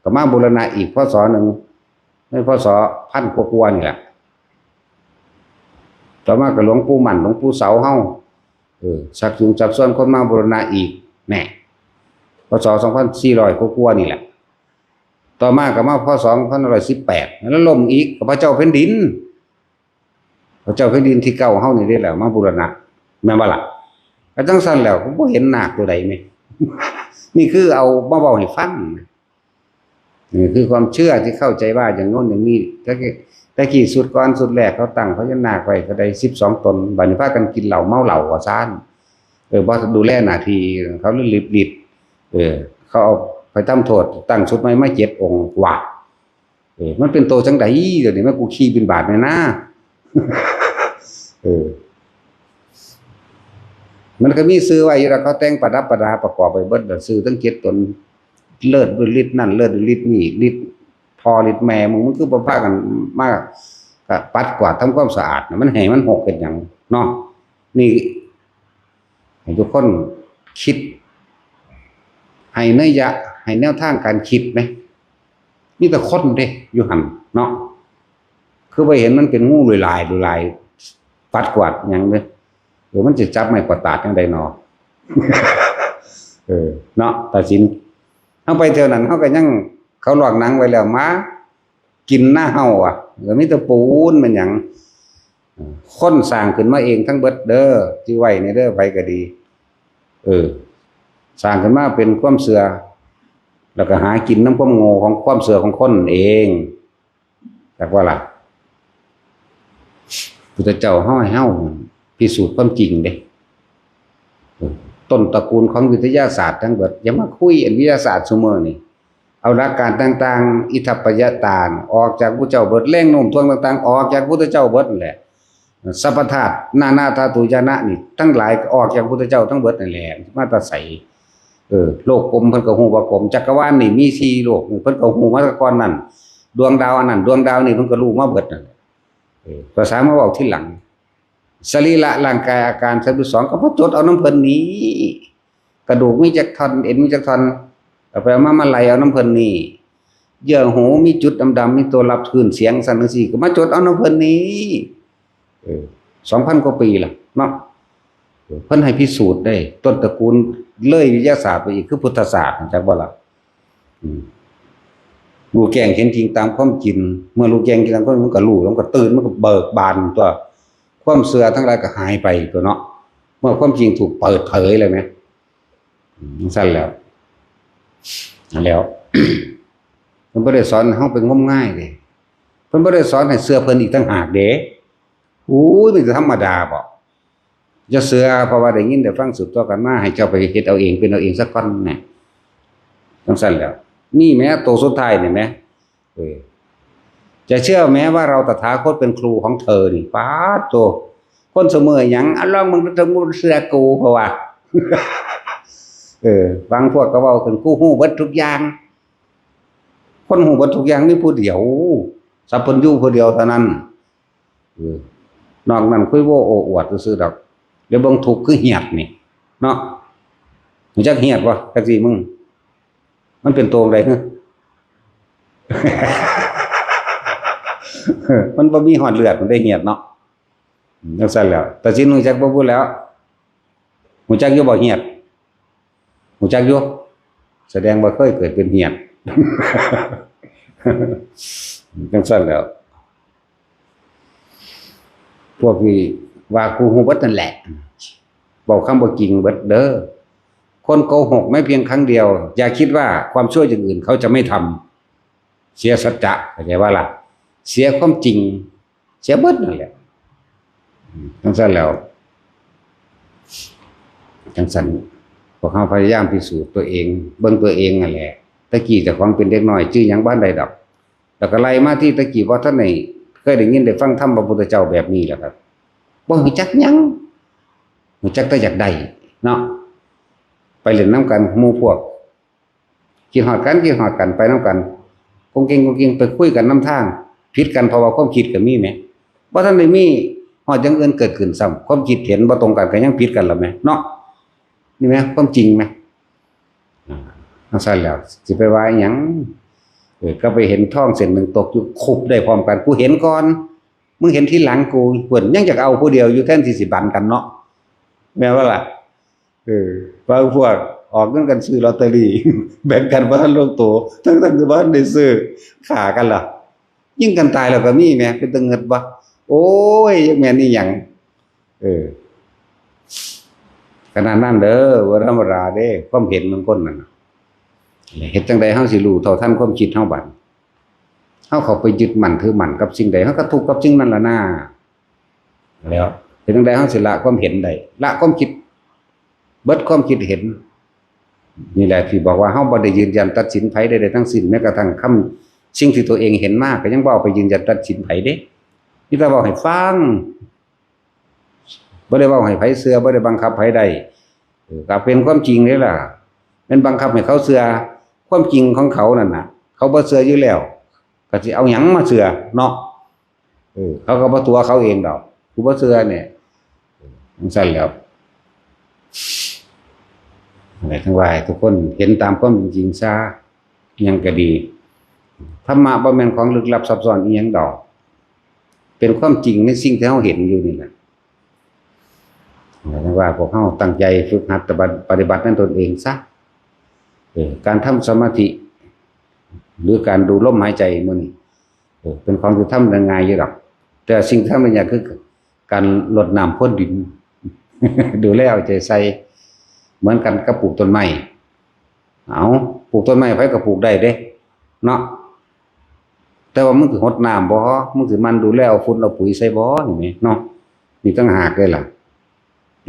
ก็มาบูรณะอีกพศนึงในพศ1000กว่าๆนี่แหละต่อมาก็หลวงปู่มั่นหลวงปู่เสาเฮาสักสูงสักส่วนคนมาบูรณะอีกแน่พศ2400กว่าๆนี่แหละต่อมาก็มาพศ2518แล้วล่มอีกกับพระเจ้าแผ่นดินพระเจ้าแผ่นดินที่เก่าเฮานี่ได้แล้วมาบูรณะแม่นบ่ล่ะก็จังซั่นแล้วผมบ่เห็นนาคตัวใดแม่ นี่คือเอามาเว้าให้ฟังนี่คือความเชื่อที่เข้าใจว่าอย่างโน้นอย่างนี้แต่กี้สุดก่อนสุดแรกเขาตั้งพญานาคไว้ก็ได้12ตนบัดนี้พากันกินเหล้าเมาเหล้าว่าซ่านบ่ดูแลหน้าที่เขาเลยรีบเขาเอาไปทำโทษตั้งชุดใหม่มา7องค์ว่ามันเป็นโตจังได๋เดี๋ยวนี้มันกูขี้บิณฑบาตแน่นะ มันก็มีซื้อไว้แล้วเขาแต่งประดับประดาประกอบไปเบิดแล้วซื้อทั้ง7ตนเลิศด้วยฤทธิ์นั่นเลิศด้วยฤทธิ์นี่ฤทธิ์พอฤทธิ์แม่มันคือบ่พากันมากก็ปัดกวาดทำความสะอาดมันให้มันหกเป็นหยังเนาะนี่ให้ทุกคนคิดให้นัยยะให้แนวทางการคิดไหมมีแต่คนเด้อยู่หันเนาะคือไปเห็นมันเป็นงูลายปัดกวาดหยังเลยหรือมันจะจับไม่กวาดตาดยังใดเนาะ เนาะตัดสินเอาไปเท่านั้นเขาก็ยังเขาหลอกหนังไว้แล้วมากินหน้าเฮาอ่ะหรือมิตรปูนมันหยังค้นสร้างขึ้นมาเองทั้งเบิดเด้อที่ไว้ในเด้อไปก็ดีสร้างขึ้นมาเป็นความเสือแล้วก็หากินน้ำความโง่ของความเสือของคนเองแต่ว่าล่ะพุทธเจ้าห้อยเฮ้าพิสูจน์ความจริงเด้ต้นตระกูลของวิทยาศาสตร์ทั้งหมดอย่ามาคุยวิทยาศาสตร์เสมอนี่เอาหลักการต่างๆอิทัปปัจจตาออกจากพุทธเจ้าเบิดแรงโน้มถ่วงต่างๆออกจากพุทธเจ้าเบิดนั่นแหละสัพพธาตุนาธาตุญาณะนี่ทั้งหลายออกจากพุทธเจ้าทั้งเบิดนั่นแหละมาตราใสโลกกลมเพิ่นก็ฮู้ว่ากลมจักรวาลนี่มี4โลกเพิ่นก็ฮู้มาแต่ก่อนนั้นดวงดาวอันนั้นดวงดาวนี่เพิ่นก็รู้มาเบิดนั่นภาษามาเว้าทีหลังสรีระร่างกายอาการ32ก็มาจดเอาน้ำเพิ่นนี้กระดูกมีจักท่อนเอ็นมีจักท่อนเอาไปมาไหลเอาน้ำเพิ่นนี้เยื่อหูมีจุดดำๆมีตัวรับคลื่นเสียงสั่นจังซี่ก็มาจดเอาน้ำเพิ่นนี้2,000 กว่าปีล่ะเนาะเพิ่นให้พิสูจน์ได้ต้นตระกูลเลยวิทยาศาสตร์ไปอีกคือพุทธศาสตร์จักบ่ล่ะรู้แจ้งเห็นจริงตามความจริงเมื่อรู้แจ้งจริงตามความมันก็รู้แล้วมันก็ตื่นมันก็เบิกบานตัวความเสื่อทั้งหลายก็หายไปตัวเนาะเมื่อความจริงถูกเปิดเผยเลยไหมสั้นแล้วเพิ่นบ่ได้สอนเฮาเป็นงมง่ายเด้เพิ่นบ่ได้สอนให้เสื่อเพิ่นอีกต่างหากเด้มันจะธรรมดาบ่จะเสื่อเพราะว่าได้ยินได้ฟังสืบต่อกันมาให้เจ้าไปเฮ็ดเอาเองเป็นเอาเองสักก่อนแหน่จังซั่นแล้วนี่แม้ตัวสุดท้ายนี่แม้จะเชื่อแม้ว่าเราตถาคตเป็นครูของเธอนี่ป๊าดโตคนเสมอหยังอัลลอฮ์มึงจะมึงเสือกูเพราะว่าบางพวกก็เว้าขึ้นกูฮู้เบิดทุกอย่างคนฮู้เบิดทุกอย่างมีผู้เดียวสัพพัญญูผู้เดียวเท่านั้นนอกนั้นคุยโว้โอ้อวดซื่อๆดอกเดี๋ยวเบิ่งทุกข์คือเหียดนี่เนาะรู้จักเหียดบ่จักสิมึงมันเป็นตัวอะไรฮะ มันบ่มีหอดเลือดมันได้เหียดเนาะจังซั่นแล้วแต่สิรู้จักบ่พูดแล้วรู้จักอยู่บ่เหียดรู้จักอยู่แสดงว่าเคยเกิดเป็นเหียด จังซั่นแล้วพวกที่ว่ากูฮู้เบิดนั่นแหละบอกคำบ่จริงเบิดเด้อคนโกหกไม่เพียงครั้งเดียวอย่าคิดว่าความชั่วอย่างอื่นเขาจะไม่ทำเสียสัจจะเข้าใจว่าล่ะเสียความจริงเสียเบิดนั่นแหละจังซั่นแล้วจังซั่นพวกเขาพยายามพิสูจน์ตัวเองเบิ่งตัวเองนั่นแหละตะกี้เจ้าของเป็นเด็กน้อยชื่อหยังบ้านใดดอกแล้วก็ไล่มาที่ตะกี้ว่าท่านไหนเคยได้ยินได้ฟังธรรมพระพุทธเจ้าแบบนี้แหละครับบ่รู้จักหยังรู้จักแต่อยากได้เนาะไปเล่นน้ำกันหมู่พวกกินหอดกันไปน้ำกันคงเก่งไปคุยกันน้ำทางผิดกันเพราะว่าความคิดก็มีไหมบ่ทันได้มีหอดอย่างอื่นเกิดขึ้นซ้ำความคิดเห็นบ่ตรงกันก็ยังผิดกันแล้วแม่เนาะนี่แม่ความจริงแม่เอาซั่นแล้วสิไปว่าหยังก็ไปเห็นท่องเส้นหนึ่งตกอยู่คุบได้พร้อมกันกูเห็นก่อนมึงเห็นที่หลังกูเพิ่นยังจะเอาผู้เดียวอยู่แทนที่สิบันกันเนาะแม่ว่าล่ะบางพวกออกเงินกันซื้อลอตเตอรี่ แบ่งกันบ่ทันลงตัวทั้งๆที่บ่ทันได้ซื้อฆ่ากันล่ะยิงกันตายแล้วก็มีแม่เป็นตะเงิดบ่โอ้ยแม่นนี่หยังขนาดนั้นเด้อบ่ธรรมดาเด้ความเห็นของคนนั่นเฮ็ดจังได๋เฮาสิรู้เท่าทันความคิดเฮาบัดเฮาเข้าไปยึดมั่นถือมั่นกับสิ่งใดเฮาก็ทุกข์กับสิ่งนั้นล่ะนะแล้วเฮ็ดจังได๋เฮาสิละความเห็นได้ละความคิดเบิดความคิดเห็นนี่แหละที่บอกว่าเฮาบ่ได้ยืนยันตัดสินไผใดๆทั้งสิ้นแม้กระทั่งคำสิ่งที่ตัวเองเห็นมาก็ยังบ่เอาไปยืนยันตัดสินไผเด้นี่แต่บอกให้ฟัง บ่ได้เว้าให้ไผเชื่อบ่ได้บังคับไผได้ก็เป็นความจริงนี่ล่ะแม่นบังคับให้เขาเชื่อความจริงของเขานั่นน่ะเขาบ่เชื่ออยู่แล้วก็สิเอาหยังมาเชื่อเนาะเขาก็บ่ตัวเขาเองดอกผู้บ่เชื่อเนี่ยจังซั่นแล้วอะไรทั้งหลายทุกคนเห็นตามความจริงซะอิหยังก็ดีธรรมะบ่แม่นของลึกลับซับซ้อนอีหยังดอกเป็นความจริงในสิ่งที่เฮาเห็นอยู่นี่แหละอะไรทั้งว่าพวกเฮาตั้งใจฝึกหัดปฏิบัตินั้นตนเองซะการทำสมาธิหรือการดูลมหายใจมื้อนี้เป็นของที่ทำได้ง่ายอยู่ดอกแต่สิ่งที่ทำได้ยากคือการรดน้ำพรวนดิน ดูแลเอาใจใส่เหมือนกันกับปลูกต้นไม้ปลูกต้นไม้ไผก็ปลูกได้เด้เนาะแต่ว่ามึงสิรดน้ำบ่มึงสิมันดูแลเอาฝุ่นเอาปุ๋ยใส่บ่นี่แหมเนาะนี่ต่างหากเลยล่ะ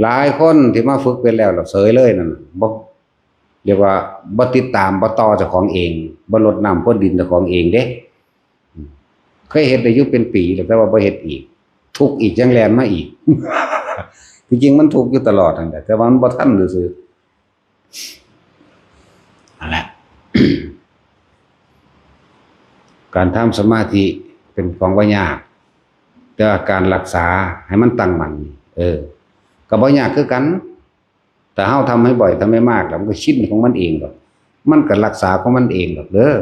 หลายคนที่มาฝึกเป็นแล้วเสยเลยนั่นน่ะบ่เรียกว่าบ่ติดตามบ่ต่อเจ้าของเองบ่รดน้ำพรวนดินเจ้าของเองเด้เคยเฮ็ดได้อยู่เป็นปีแล้วแต่ว่าบ่เฮ็ดอีกทุกข์อีกจังแลนมาอีก จริงๆมันทุกข์อยู่ตลอดนั่นแหละแต่ว่ามันบ่ทันซื่อๆนั่นแหละ การทำสมาธิเป็นของบ่ยากแต่การรักษาให้มันตั้งมั่นก็บ่ยากคือกันแต่เฮาทำให้บ่อยทำให้มากแล้วมันก็ชินของมันเองดอกมันก็รักษาของมันเองดอกเด้อ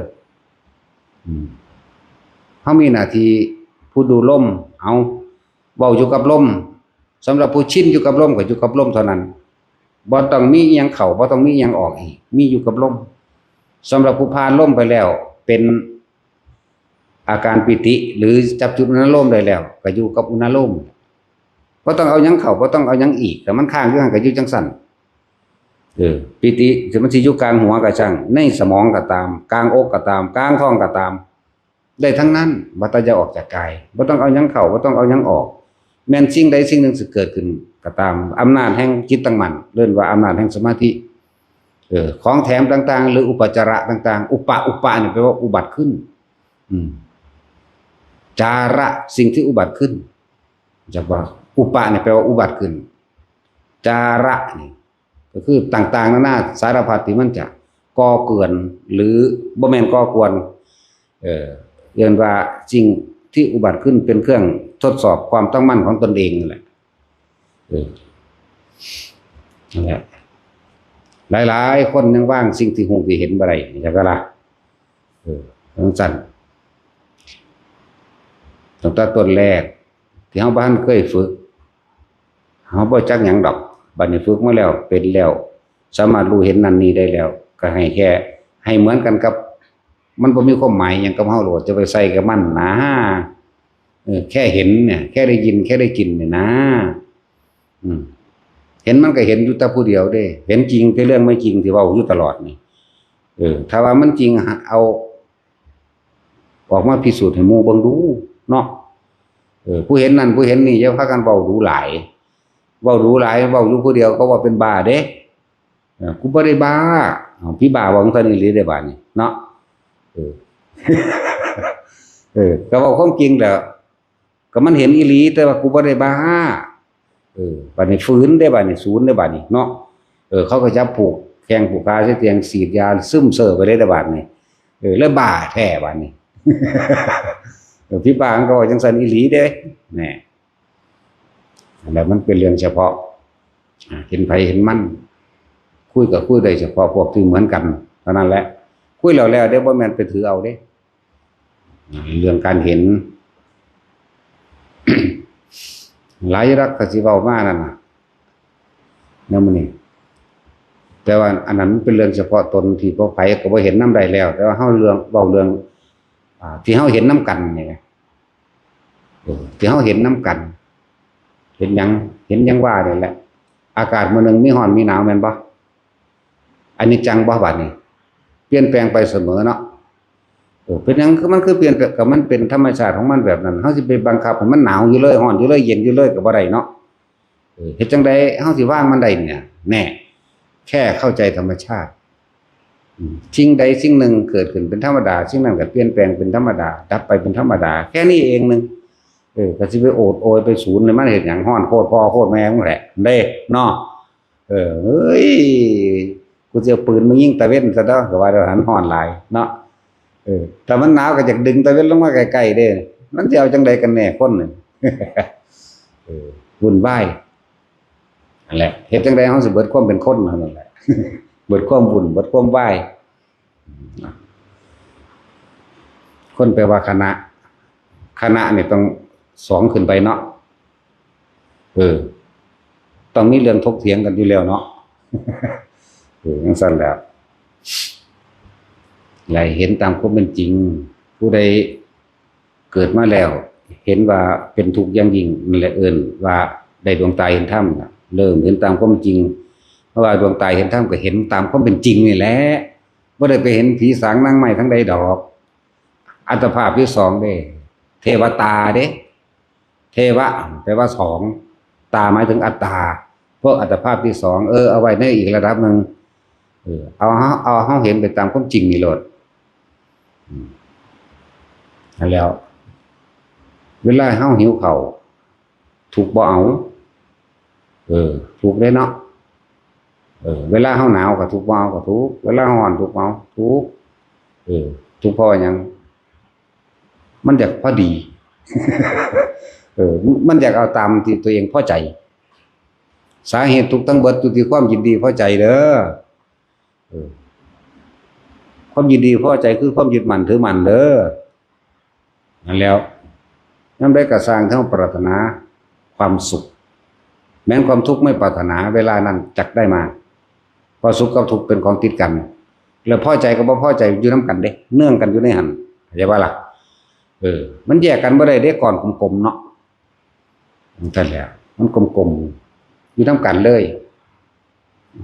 เฮามีหน้าที่ผู้ดูลมเอาเว้าอยู่กับลมสำหรับผู้ชินอยู่กับลมก็อยู่กับลมเท่านั้นบ่ต้องมีอิหยังเข้าบ่ต้องมีอิหยังออกอีกมีอยู่กับลมสำหรับผู้ผ่านลมไปแล้วเป็นอาการปิติหรือจับจุดอุณหภูมิได้แล้วก็อยู่กับอุณหภูมิบ่ต้องเอาหยังเข้าบ่ต้องเอาหยังอีกแต่มันค้างอยู่หั่นก็อยู่จังซั่นปิติสิมันสิอยู่กลางหัวก็ช่างในสมองก็ตามกลางอกก็ตามกลางท้องก็ตามได้ทั้งนั้นบ่ต้องจะออกจากกายบ่ต้องเอาหยังเข้าบ่ต้องเอาหยังออกแม้นสิ่งใดสิ่งหนึ่งสิเกิดขึ้นก็ตามอำนาจแห่งจิตตั้งมั่นเรียกว่าอำนาจแห่งสมาธิของแถมต่างๆหรืออุปจาระต่างๆอุปะนี่แปลว่าอุบัติขึ้นจาระสิ่งที่อุบัติขึ้นจักว่าอุปะนี่แปลว่าอุบัติขึ้นจาระนี่ก็คือต่างๆนานาสารพัดที่มันจะก่อเกินหรือบ่แม่นก่อกวนเรียกว่าสิ่งที่อุบัติขึ้นเป็นเครื่องทดสอบความตั้งมั่นของตนเองนั่นแหละนั่นแหละหลายๆคนยังว่างสิ่งที่หูที่เห็นบ่ได้จักล่ะจังซั่นตั้งแต่ต้นแรกที่เฮาบ่ทันเคยฝึกเฮาบ่จักหยังดอกบัดนี้ฝึกมาแล้วเป็นแล้วสามารถรู้เห็นนั่นนี่ได้แล้วก็ให้แค่ให้เหมือนกันกับมันบ่มีความหมายหยังกับเฮาโลดจะไปใส่กับมันนะแค่เห็นเนี่ยแค่ได้ยินแค่ได้กินเนี่ยนะเห็นมันก็เห็นอยู่แต่ผู้เดียวเด้เห็นจริงแต่เรื่องไม่จริงที่เว้าอยู่ตลอดนี่ถ้าว่ามันจริงเอาออกมาพิสูจน์ให้หมู่เบิ่งดูเนาะผู้เห็นนั่นผู้เห็นนี่อย่าพากันเว้าดูหลายเว้าดูหลายเว้าอยู่ผู้เดียวก็ว่าเป็นบ้าเด้กูบ่ได้บ้าพี่บ้าว่าจังซั่นอีหลีได้บาดนี้เนาะก็เว้าความจริงแหล้วก็มันเห็นอีหลีแต่ว่ากูบ่ได้บ้าบัดนี้ฟื้นได้บัดนี้ศูนย์ได้บัดนี้เนาะเขาก็จับผูกแข้งผูกขาใส่เตียงฉีดยาซึมเซ่อไปเลยได้บัดนี้แล้วบ้าแท้บัดนี้พี่บ้าก็ว่าจังซั่นอีหลีเด้แน่แล้วมันเป็นเรื่องเฉพาะเห็นไผเห็นมันคุยก็คุยได้เฉพาะพวกที่เหมือนกันเท่านั้นแหละคุยแล้วเด้บ่แม่นไปถือเอาเด้เรื่องการเห็น หลายรักก็สิเว้ามานั่นน่ะแนวมื้อนี้แต่ว่าอันนั้นเป็นเรื่องเฉพาะตนที่บ่ไผก็บ่เห็นนำได้แล้วแต่ว่าเฮาเรื่องเว้าเรื่องที่เฮาเห็นนำกันนี่ที่เฮาเห็นนำกันเห็นหยังว่านี่แหละอากาศมื้อนึงมีร้อนมีหนาวแม่นบ่อันนี้จังบ่บัดนี้เปลี่ยนแปลงไปเสมอเนาะเป็นหยังคือมันคือเปลี่ยนแปลงก็มันเป็นธรรมชาติของมันแบบนั้นเฮาสิไปบังคับให้มันหนาวอยู่เลยร้อนอยู่เลยเย็นอยู่เลยก็บ่ได้เนาะเฮ็ดจังได๋เฮาสิวางมันได้เนี่ยแน่แค่เข้าใจธรรมชาติสิ่งใดสิ่งหนึ่งเกิดขึ้นเป็นธรรมดาสิ่งนั้นก็เปลี่ยนแปลงเป็นธรรมดาดับไปเป็นธรรมดาแค่นี้เองนึง ก็สิไปโอดโอยไปศูนย์เลยมันเห็นอย่างห้อนโคตรพ่อโคตรแม่มึงแหละเด้เนาะเฮ้ยกูจะเอาปืนมายิงตะเว้นซะเด้อก็ว่าเราหันห้อนหลายเนาะแต่มันหนาวก็อยากดึงตะเว้นลงมาใกล้ๆเด้มันจะเอาจังใดกันแน่คนนึงวุ่นวายนั่นแหละเฮ็ดจังได๋เฮาสิเบิดความเป็นคนนั่นแหละเบิดความวุ่นเบิดความวายคนแปลว่าคณะนี่ต้อง2ขึ้นไปเนาะต้องมีเรื่องถกเถียงกันอยู่แล้วเนาะจังซั่นแหล้วไหลเห็นตามความเป็นจริงผู้ใดเกิดมาแล้วเห็นว่าเป็นทุกข์อย่างยิ่งนั่นแหละว่าได้ดวงตาเห็นธรรมเริ่มเห็นตามความจริงเพราะว่าดวงตาเห็นธรรมก็เห็นตามความเป็นจริงนี่แหละบ่ได้ไปเห็นผีสางนางไม้ทั้งใดดอกอัตภาพที่2เด้เทวตาเด้เทวะแปลว่า2ตาหมายถึงอัตตาพวกอัตภาพที่2เอาไว้ในอีกระดับนึงเอาเฮาเห็นไปตามความจริงนี่โลดนั่นแล้วเวลาเฮาหิวข้าวถูกบ่เอาถูกได้เนาะเวลาเฮาหนาวก็ถูกบ่เอาก็ถูกเวลาร้อนถูกบ่เอาถูกถูกเพราะหยังมันอยากพอดีมันอยากเอาตามที่ตัวเองพอใจสาเหตุทุกทั้งเบิดอยู่ที่ความยินดีพอใจเด้อความยินดีพอใจคือความยึดมั่นถือมั่นเด้อนั่นแล้วนำได้กระสร้างเท่าปรารถนาความสุขแม้นความทุกข์ไม่ปรารถนาเวลานั้นจักได้มาพอสุขกับทุกข์เป็นของติดกันแล้วพอใจกับบ่พอใจอยู่นํกันเด้เนื่องกันอยู่ในหันเข้าใจว่าล่ะมันแยกกันบ่ได้เด้ก่อนกลมๆเนาะนั่นแหละมันกลมๆอยู่นํกันเลย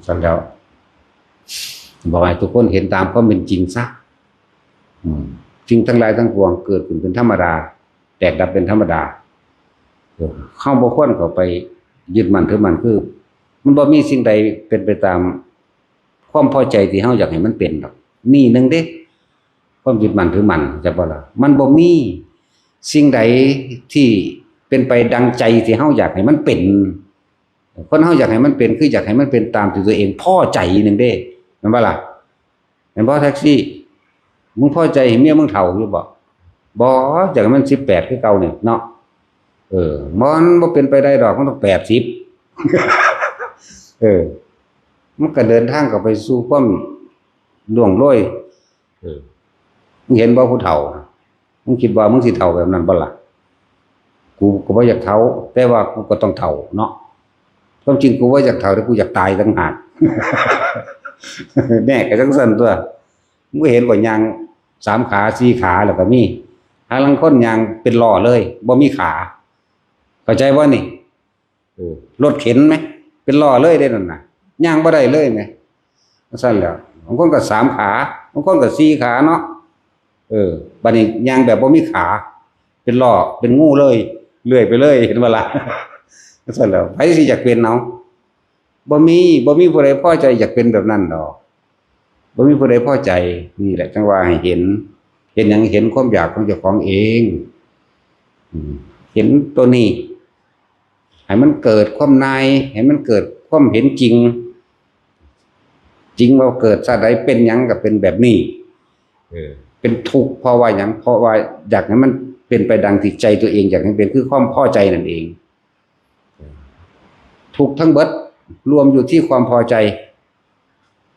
สั่นแล้วบอกให้ทุกคนเห็นตามความเป็นจริงซะสิ่งทั้งหลายทั้งปวงเกิดขึ้นเป็นธรรมดาแตกดับเป็นธรรมดาเข้าบ่ควรเข้าไปยึดมั่นถือมั่นคือมันบ่มีสิ่งใดเป็นไปตามความพอใจที่เฮาอยากให้มันเป็นดอกนี่นึงเด้ความยึดมั่นถือมั่นจะบ่ล่ะมันบ่มีสิ่งใดที่เป็นไปดังใจที่เฮาอยากให้มันเป็นคนเฮาอยากให้มันเป็นคืออยากให้มันเป็นตามที่ตัวเองพอใจนึงเด้แม่นบ่ล่ะแม่นบ่แท็กซี่มึงพอใจเมียมึงเฒ่าอยู่บ่อยากให้มัน18คือเก่านี่เนาะมันบ่เป็นไปได้ดอกมันต้อง80มันก็เดินทางเข้าไปสู่ความล่วงโรยมึงเห็นบ่ผู้เฒ่ามึงคิดว่ามึงสิเฒ่าแบบนั้นบ่ล่ะกูก็บ่อยากเฒ่าแต่ว่ากูก็ต้องเฒ่าเนาะความจริงกูว่าอยากเฒ่าแต่กูอยากตายต่างหากแน่ก็จังซั่นตัวมึงเห็นบ่ย่าง3ขา4ขาแล้วก็มีหาลังคนย่างเป็นล้อเลยบ่มีขาเข้าใจบ่นี่รถเข็นมั้ยเป็นล้อเลยได้นั่นน่ะย่างบ่ได้เลยแหมซั่นแล้วบางคนก็3ขาบางคนก็4ขาเนาะบัดนี้ย่างแบบบ่มีขาเป็นล้อเป็นงูเลยเลื่อยไปเลยเห็นบ่ล่ะซั่นแล้วไผสิอยากเป็นเอาบ่มีผู้ใดพอใจอยากเป็นแบบนั้นดอกบ่มีผู้ใดพอใจนี่แหละจังว่าให้เห็นหยังเห็นความอยากของเจ้าของเองเห็นตัวนี้ให้มันเกิดความในให้มันเกิดความเห็นจริงว่าเกิดซะใดเป็นหยังก็เป็นแบบนี้เป็นทุกข์เพราะว่าหยังเพราะว่าอยากให้มันเป็นไปดังที่ใจตัวเองอยากให้เป็นคือความพอใจนั่นเองทุกข์ทั้งเบิดรวมอยู่ที่ความพอใจ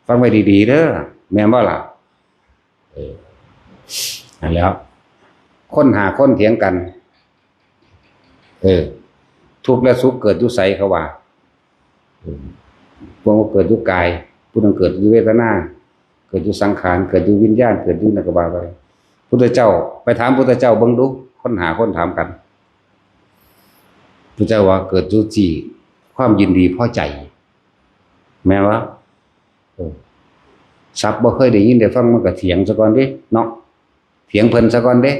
ฟังไว้ดีๆเด้อแม่นบ่ล่ะนั่นแล้วคนหาคนเถียงกันทุกข์และสุขเกิดอยู่ไสเขาว่าพวกเกิดอยู่กายผู้นึงเกิดอยู่เวทนาเกิดอยู่สังขารเกิดอยู่วิญญาณเกิดอยู่นักบาไปพุทธเจ้าไปถามพุทธเจ้าเบิ่งดูคนหาคนถามกันพุทธเจ้าว่าเกิดอยู่ที่ความยินดีพอใจแม้ว่าศัพท์บ่เคยได้ยินได้ฟังมันก็เถียงซะก่อนเด้เนาะเถียงเพิ่นซะก่อนเด้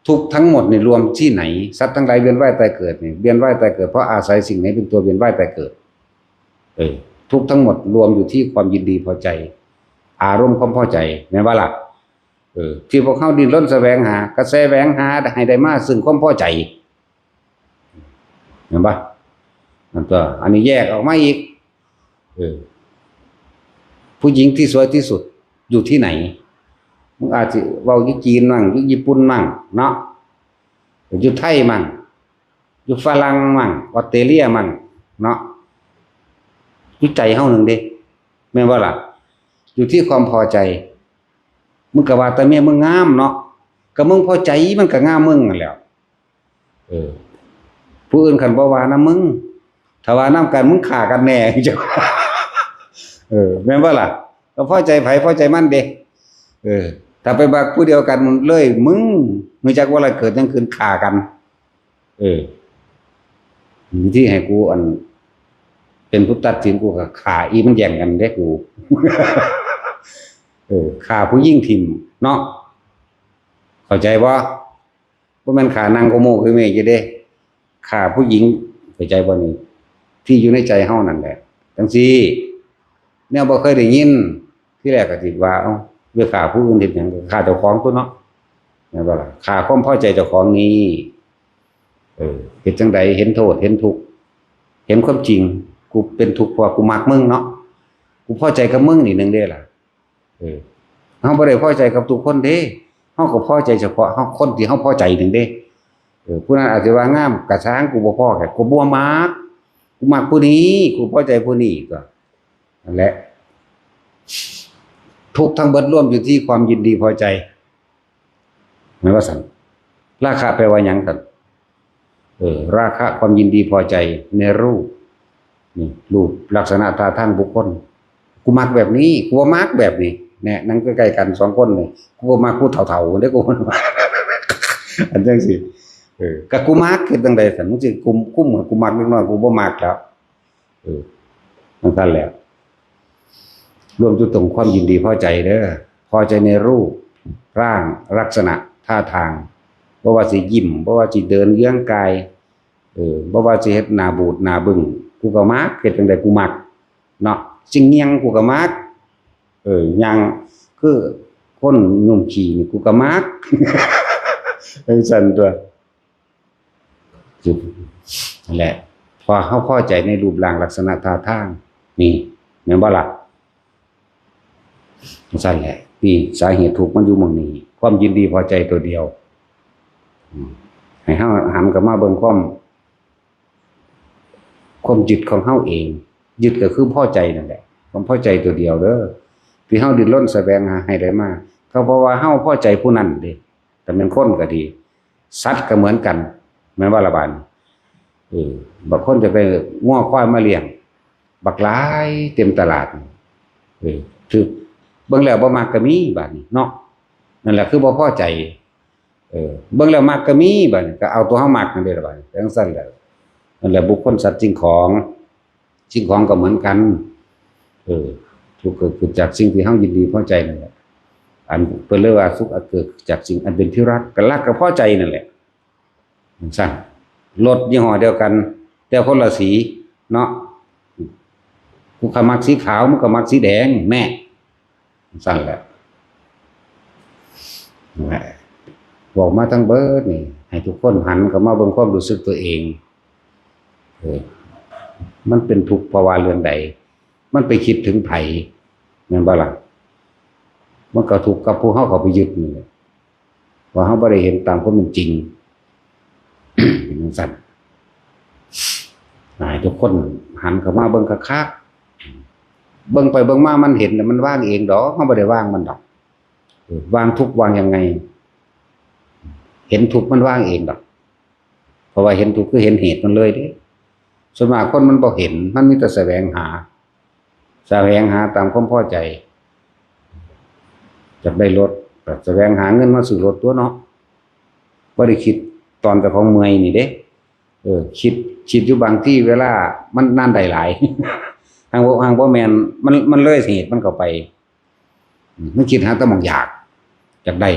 ทุกทั้งหมดนี่รวมที่ไหนสัตว์ทั้งหลายเวียนว่ายตายเกิดนี่เวียนว่ายตายเกิดเพราะอาศัยสิ่งไหนเป็นตัวเวียนว่ายตายเกิดทุกทั้งหมดรวมอยู่ที่ความยินดีพอใจอารมณ์ความพอใจแม่นว่าล่ะที่พวกเขาดิ้นรนแสวงหากระแสแสวงหาให้ได้มาซึ่งความพอใจ เห็นปะนั่นตัวอันนี้แยกออกมาอีกผู้หญิงที่สวยที่สุดอยู่ที่ไหนมึงอาจจะเว้าอยู่จีนมั่งอยู่ญี่ปุ่นมั่งเนาะอยู่ไทยมั่งอยู่ฝรั่งมั่งออสเตรเลียมั่งเนาะอยู่ใจเฮานึงเด้แม่นบ่ล่ะอยู่ที่ความพอใจมึงก็ว่าแต่เมียมึงงามเนาะก็มึงพอใจมันก็งามมึงนั่นแหละผู้อื่นคันบ่ว่านะมึงถ้าว่านํกันมึงฆ่ากันแน่จังแม่นบ่ล่ะก็พอใจไผพอใจมันเด้ถ้าไปบักผู้เดียวกันเลยมึงรู้จักว่าอะไรเกิดจังคืนฆ่ากันที่ให้กูอันเป็นผู้ตัดสินกูก็ฆ่าอีมันแย่งกันเด้กูฆ่าผู้หญิงทิ่มเนาะเข้าใจบ่แม่นฆ่านางโกโมคือแม่จะเด้ฆ่าผู้หญิงเข้าใจบ่นี่ที่อยู่ในใจเฮานั่นแหละจังซี่แนวบ่เคยได้ยินที่แรกก็สิว่าเอ้าเมื่อฆ่าผู้อื่นเฮ็ดหยังฆ่าเจ้าของตัวเนาะแม่นบ่ล่ะฆ่าความพอใจเจ้าของนี้เฮ็ดจังได๋เห็นโทษเห็นทุกข์เห็นความจริงกูเป็นทุกข์เพราะกูมักมึงเนาะกูพอใจกับมึงนี่นึงเด้ล่ะเฮาบ่ได้พอใจกับทุกคนเด้เฮาก็พอใจเฉพาะเฮาคนที่เฮาพอใจนึงเด้ผู้นั้นอาจจะว่างามกะช้างกูบ่พอแค่กูบ่มักกูมักผู้นี้กูพอใจผู้นี้ก็นั่นแหละทุกทั้งเบิดรวมอยู่ที่ความยินดีพอใจหมายว่าซั่นราคะแปลว่าหยังซั่นราคะความยินดีพอใจในรูปนี่รูปลักษณะท่าทางบุคคลกูมักแบบนี้กูบ่มักแบบนี้แน่นั่งใกล้ๆกัน2คนนี่กูบ่มักผู้เฒ่าๆเด้อกูบ่มักอันจังซี่ก็กูมักเฮ็ดจังได๋ซั่นมึงสิกูกูมักนิดหน่อยกูบ่มักแล้วมันซั่นแหละรวมอยู่ตรงความยินดีพอใจเด้อพอใจในรูปร่างลักษณะท่าทางบ่ว่าสิยิ้มบ่ว่าสิเดินเยื้องกายบ่ว่าสิเฮ็ดหน้าบูดหน้าบึ้งกูก็มักเฮ็ดจังได๋กูมักเนาะสิ่งเงียงกูก็มักอย่างคือคนยุ่มขี้นี่กูก็มักซั่นตัวนั่นแหละพอเฮาพอใจในรูปร่างลักษณะท่าทางนี่แม่นบ่ล่ะซั่นแหละนี่สาเหตุทุกข์มันอยู่หม้องนี้ความยินดีพอใจตัวเดียวให้เฮาหันกลับมาเบิ่งความยึดของเฮาเองยึดก็คือพอใจนั่นแหละความพอใจตัวเดียวเด้อที่เฮาดิ้นรนแสวงหาให้ได้มาก็เพราะว่าเฮาพอใจผู้นั้นเด้แต่เป็นคนก็ดีสัตว์ก็เหมือนกันแม่นว่าละบาดบางคนจะไปง้อควายมาเลี้ยงบักหลายเต็มตลาดคือเบิ่งแล้วบ่มักก็มีบาดนี้เนาะนั่นแหละคือบ่พอใจเบิ่งแล้วมักก็มีบัดนี้ก็เอาตัวเฮามักนั่นเด้ล่ะบัดนี้จังซั่นแหละนั่นแหละบุคคลสัตว์สิ่งของก็เหมือนกันทุกข์เกิดจากสิ่งที่เฮายินดีพอใจนั่นแหละอันเพิ่นเรียกว่าสุขเกิดจากสิ่งอันเป็นที่รักก็รักก็พอใจนั่นแหละจังซั่นรถยี่ห้อเดียวกันแต่คนละสีเนาะกูก็มักสีขาวมึงก็มักสีแดงแม่จังซั่นแหละบอกมาทั้งเบิดนี่ให้ทุกคนหันเข้ามาเบิ่งความรู้สึกตัวเองมันเป็นทุกข์เพราะว่าเรื่องใดมันไปคิดถึงไผแม่นบ่ล่ะมันก็ทุกข์กับผู้เฮาเข้าไปยึดนี่ว่าเฮาบ่ได้เห็นตามความเป็นจริงเป็นจังซั่นให้ทุกคนหันเข้ามาเบิ่งคักๆเบิ่งไปเบิ่งมามันเห็นแล้วมันว่างเองดอกเฮาบ่ได้ว่างมันดอกวางทุกข์วางยังไงเห็นทุกข์มันว่างเองดอกเพราะว่าเห็นทุกข์คือเห็นเหตุมันเลยเด้ส่วนมากคนมันบ่เห็นมันมีแต่แสวงหาตามความพอใจจะได้รถก็แสวงหาเงินมาซื้อรถตัวเนาะบ่ได้คิดตอนเจ้าของเมื่อยนี่เด้คิดอยู่บางที่เวลามันนานได้หลายทางบ่แม่นมันเลยเหตุมันเข้าไปมันคิดหาแต่หม้องอยากได้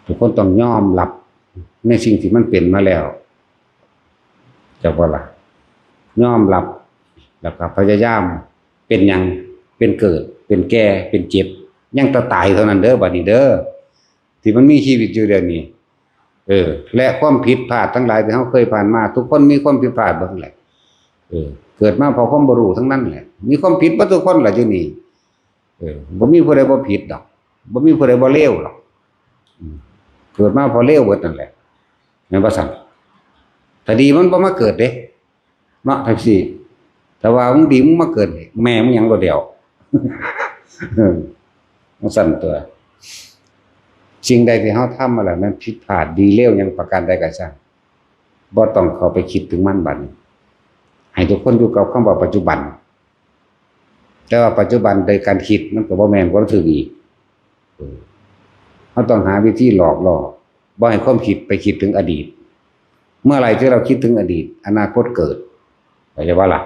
ทุกคนต้องยอมรับในสิ่งที่มันเป็นมาแล้วจะว่าล่ะยอมรับแล้วก็พยายามเป็นหยังเป็นเกิดเป็นแก่เป็นเจ็บยังตายเท่านั้นเด้อบัดนี้เด้อที่มันมีชีวิตอยู่เดี๋ยวนี้ และความผิดพลาดทั้งหลายที่เขาเคยผ่านมาทุกคนมีความผิดพลาดบ้างแหละเกิดมาเพราะความบ่รู้ทั้งนั้นแหละมีความผิดบ่ทุกคนแหละที่นี่บ่มีผู้ใดบ่ผิดดอกบ่มีผู้ใดบ่เลวหรอกเกิดมาเพราะเลวเบิดนั่นแหละแม่นบ่ซั่นถ้าดีมันบ่มาเกิดเด้เนาะทักซี่แต่ว่ามึงดีมึงมาเกิดแม่มึงหยังบ่เดียวมันสั่นตัวสิ่งใดที่เฮาทำมาแล้วมันผิดพลาดดีเลวหยังประการใดก็ช่างบ่ต้องเข้าไปคิดถึงมันบัดนี้ให้ทุกคนอยู่กับคำว่าปัจจุบันแต่ว่าปัจจุบันโดยการคิดมันก็บ่แม่นบ่ถูกอีกเฮาต้องหาวิธีหลอกล่อบ่ให้ความคิดไปคิดถึงอดีตเมื่อไหร่ที่เราคิดถึงอดีตอนาคตเกิดเข้าใจบ่ล่ะ